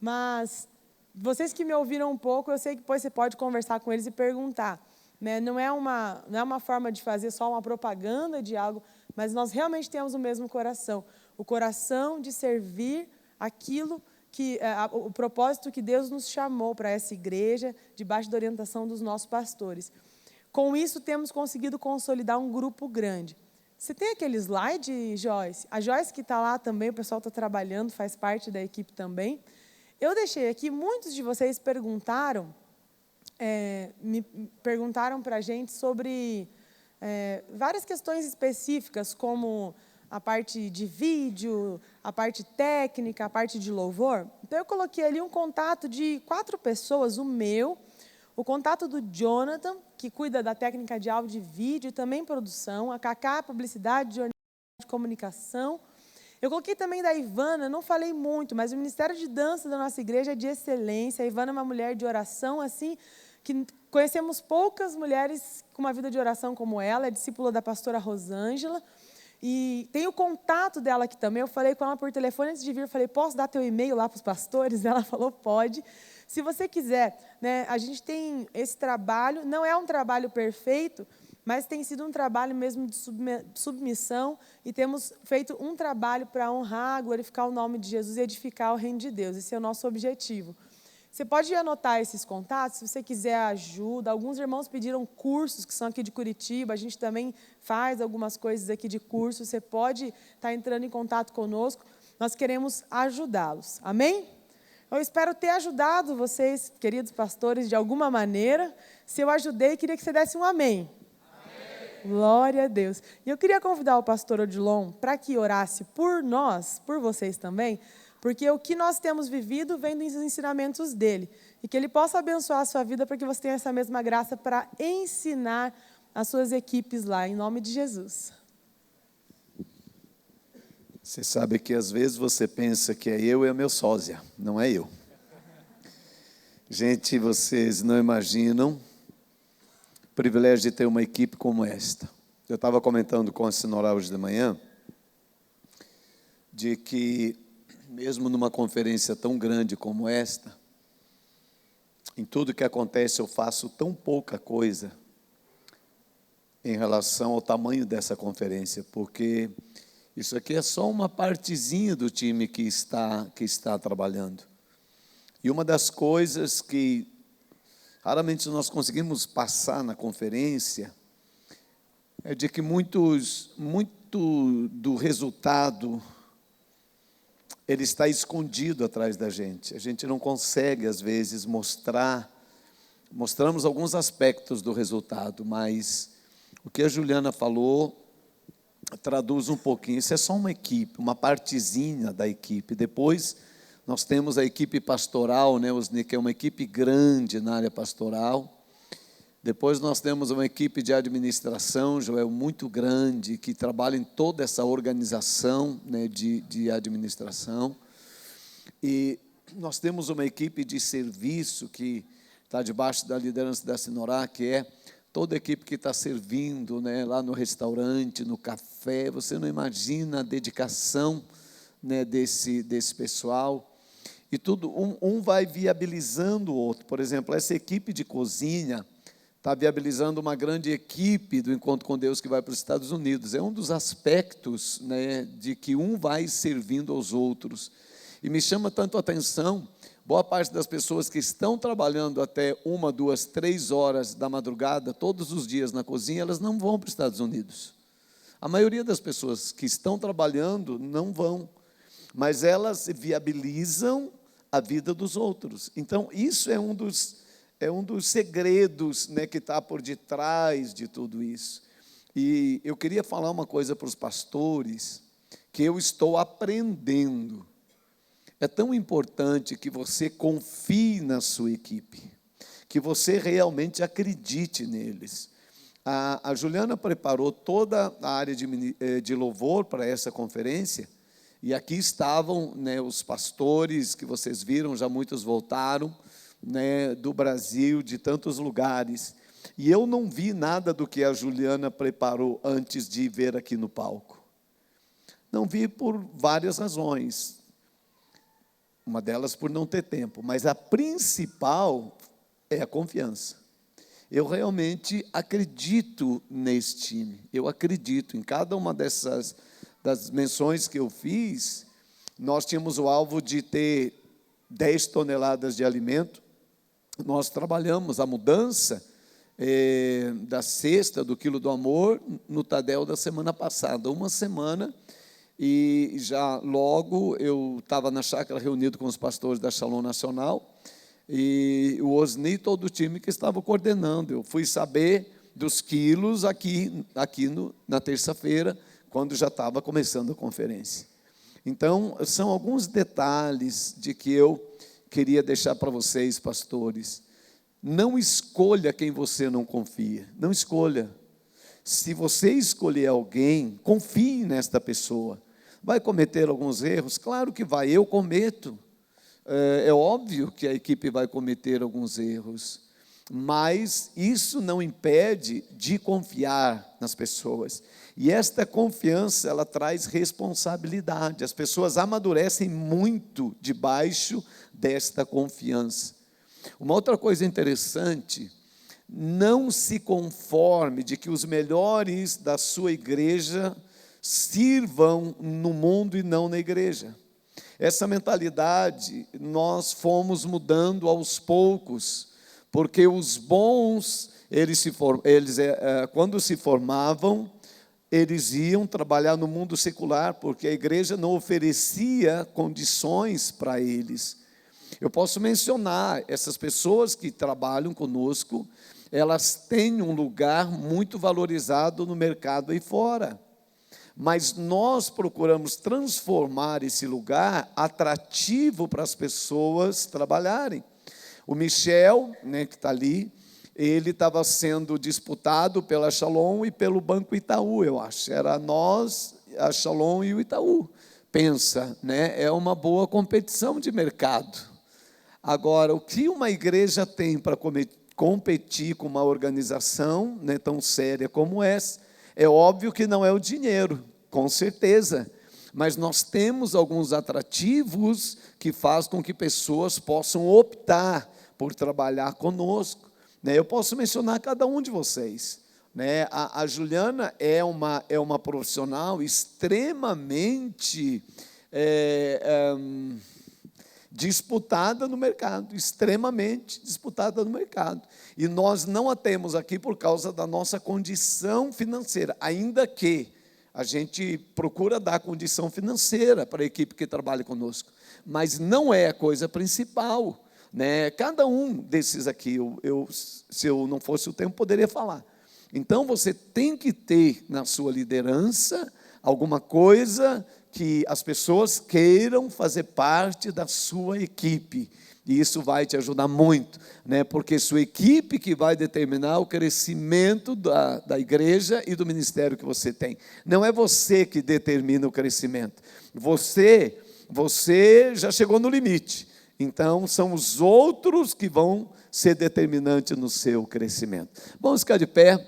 mas vocês que me ouviram um pouco, eu sei que depois você pode conversar com eles e perguntar. Né? Não é uma forma de fazer só uma propaganda de algo, mas nós realmente temos o mesmo coração. O coração de servir aquilo o propósito que Deus nos chamou para essa igreja, debaixo da orientação dos nossos pastores. Com isso, temos conseguido consolidar um grupo grande. Você tem aquele slide, Joyce? A Joyce que está lá também, o pessoal está trabalhando, faz parte da equipe também. Eu deixei aqui, muitos de vocês perguntaram, me perguntaram para a gente sobre várias questões específicas, como a parte de vídeo, a parte técnica, a parte de louvor. Então, eu coloquei ali um contato de 4 pessoas, o meu, o contato do Jonathan, que cuida da técnica de áudio e vídeo, também produção, a Cacá, publicidade, jornalismo de comunicação. Eu coloquei também da Ivana, não falei muito, mas o Ministério de Dança da nossa igreja é de excelência. A Ivana é uma mulher de oração, assim, que conhecemos poucas mulheres com uma vida de oração como ela, é discípula da pastora Rosângela. E tem o contato dela aqui também. Eu falei com ela por telefone antes de vir, eu falei, posso dar teu e-mail lá para os pastores? Ela falou, pode. Se você quiser, né, a gente tem esse trabalho, não é um trabalho perfeito, mas tem sido um trabalho mesmo de submissão, e temos feito um trabalho para honrar, glorificar o nome de Jesus e edificar o reino de Deus. Esse é o nosso objetivo. Você pode anotar esses contatos, se você quiser ajuda. Alguns irmãos pediram cursos, que são aqui de Curitiba, a gente também faz algumas coisas aqui de curso. Você pode estar entrando em contato conosco, nós queremos ajudá-los. Amém? Eu espero ter ajudado vocês, queridos pastores, de alguma maneira. Se eu ajudei, queria que você desse um amém. Glória a Deus. E eu queria convidar o pastor Odilon para que orasse por nós, por vocês também, porque o que nós temos vivido vem dos ensinamentos dele. E que ele possa abençoar a sua vida para que você tenha essa mesma graça para ensinar as suas equipes lá, em nome de Jesus. Você sabe que às vezes você pensa que é eu e o meu sósia, não é eu. Gente, vocês não imaginam o privilégio de ter uma equipe como esta. Eu estava comentando com a senhora hoje de manhã, de que mesmo numa conferência tão grande como esta, em tudo que acontece eu faço tão pouca coisa em relação ao tamanho dessa conferência, porque isso aqui é só uma partezinha do time que está trabalhando. E uma das coisas que raramente nós conseguimos passar na conferência é de que muito do resultado ele está escondido atrás da gente. A gente não consegue, às vezes, mostramos alguns aspectos do resultado, mas o que a Juliana falou traduz um pouquinho. Isso é só uma equipe, uma partezinha da equipe. Depois, nós temos a equipe pastoral, né, que é uma equipe grande na área pastoral. Depois nós temos uma equipe de administração, Joel, muito grande, que trabalha em toda essa organização, né, de administração. E nós temos uma equipe de serviço que está debaixo da liderança da Sinorá, que é toda a equipe que está servindo, né, lá no restaurante, no café. Você não imagina a dedicação, né, desse pessoal. E tudo, um vai viabilizando o outro. Por exemplo, essa equipe de cozinha está viabilizando uma grande equipe do Encontro com Deus que vai para os Estados Unidos. É um dos aspectos, né, de que um vai servindo aos outros. E me chama tanto a atenção, boa parte das pessoas que estão trabalhando até 1, 2, 3 horas da madrugada, todos os dias na cozinha, elas não vão para os Estados Unidos. A maioria das pessoas que estão trabalhando não vão, mas elas viabilizam a vida dos outros. Então, isso é um dos segredos, né, que está por detrás de tudo isso. E eu queria falar uma coisa para os pastores, que eu estou aprendendo. É tão importante que você confie na sua equipe, que você realmente acredite neles. A Juliana preparou toda a área de louvor para essa conferência, e aqui estavam, né, os pastores que vocês viram, já muitos voltaram, né, do Brasil, de tantos lugares. E eu não vi nada do que a Juliana preparou antes de ver aqui no palco. Não vi por várias razões. Uma delas por não ter tempo, mas a principal é a confiança. Eu realmente acredito nesse time. Eu acredito em cada uma das menções que eu fiz. Nós tínhamos o alvo de ter 10 toneladas de alimento. Nós trabalhamos a mudança da cesta do quilo do amor no Tadel da semana passada. Uma semana E já logo eu estava na chácara reunido com os pastores da Shalom Nacional, e o Osni, todo o time que estava coordenando. Eu fui saber dos quilos aqui na terça-feira, quando já estava começando a conferência. Então, são alguns detalhes de que eu queria deixar para vocês, pastores. Não escolha quem você não confia, não escolha. Se você escolher alguém, confie nesta pessoa. Vai cometer alguns erros? Claro que vai, eu cometo. É óbvio que a equipe vai cometer alguns erros, mas isso não impede de confiar nas pessoas. E esta confiança, ela traz responsabilidade. As pessoas amadurecem muito debaixo desta confiança. Uma outra coisa interessante, não se conforme de que os melhores da sua igreja sirvam no mundo e não na igreja. Essa mentalidade nós fomos mudando aos poucos, porque os bons, quando se formavam, eles iam trabalhar no mundo secular, porque a igreja não oferecia condições para eles. Eu posso mencionar, essas pessoas que trabalham conosco, elas têm um lugar muito valorizado no mercado aí fora. Mas nós procuramos transformar esse lugar atrativo para as pessoas trabalharem. O Michel, que está ali, ele estava sendo disputado pela Shalom e pelo Banco Itaú, eu acho. Era nós, a Shalom e o Itaú. Pensa, é uma boa competição de mercado. Agora, o que uma igreja tem para competir com uma organização tão séria como essa? É óbvio que não é o dinheiro, com certeza, mas nós temos alguns atrativos que fazem com que pessoas possam optar por trabalhar conosco. Eu posso mencionar cada um de vocês. A Juliana é uma profissional extremamente disputada no mercado, extremamente disputada no mercado. E nós não a temos aqui por causa da nossa condição financeira, ainda que a gente procura dar condição financeira para a equipe que trabalha conosco, mas não é a coisa principal. Cada um desses aqui, se eu não fosse o tempo, poderia falar. Então, você tem que ter na sua liderança alguma coisa que as pessoas queiram fazer parte da sua equipe. E isso vai te ajudar muito, porque sua equipe que vai determinar o crescimento da igreja e do ministério que você tem. Não é você que determina o crescimento. Você já chegou no limite. Então, são os outros que vão ser determinantes no seu crescimento. Vamos ficar de pé.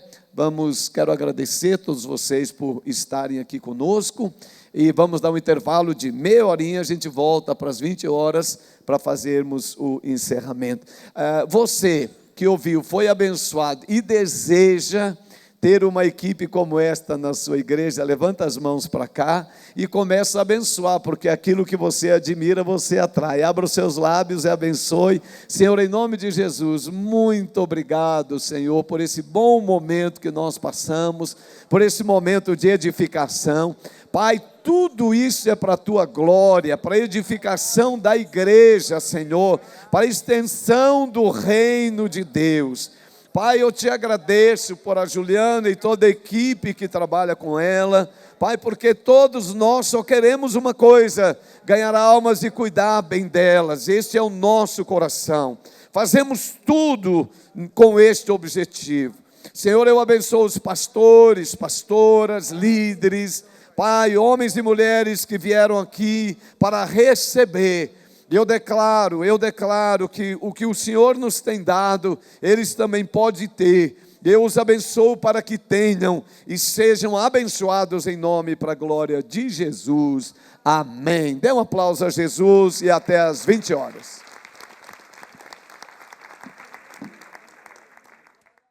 Quero agradecer a todos vocês por estarem aqui conosco. E vamos dar um intervalo de meia horinha, a gente volta para as 20 horas para fazermos o encerramento. Você que ouviu, foi abençoado e deseja ter uma equipe como esta na sua igreja, levanta as mãos para cá e começa a abençoar, porque aquilo que você admira, você atrai. Abra os seus lábios e abençoe. Senhor, em nome de Jesus, muito obrigado, Senhor, por esse bom momento que nós passamos, por esse momento de edificação. Pai, tudo isso é para a tua glória, para a edificação da igreja, Senhor, para a extensão do reino de Deus. Pai, eu te agradeço por a Juliana e toda a equipe que trabalha com ela. Pai, porque todos nós só queremos uma coisa: ganhar almas e cuidar bem delas. Este é o nosso coração. Fazemos tudo com este objetivo. Senhor, eu abençoo os pastores, pastoras, líderes, Pai, homens e mulheres que vieram aqui para receber. Eu declaro que o que o Senhor nos tem dado, eles também podem ter. Eu os abençoo para que tenham e sejam abençoados em nome para a glória de Jesus. Amém. Dê um aplauso a Jesus e até às 20 horas.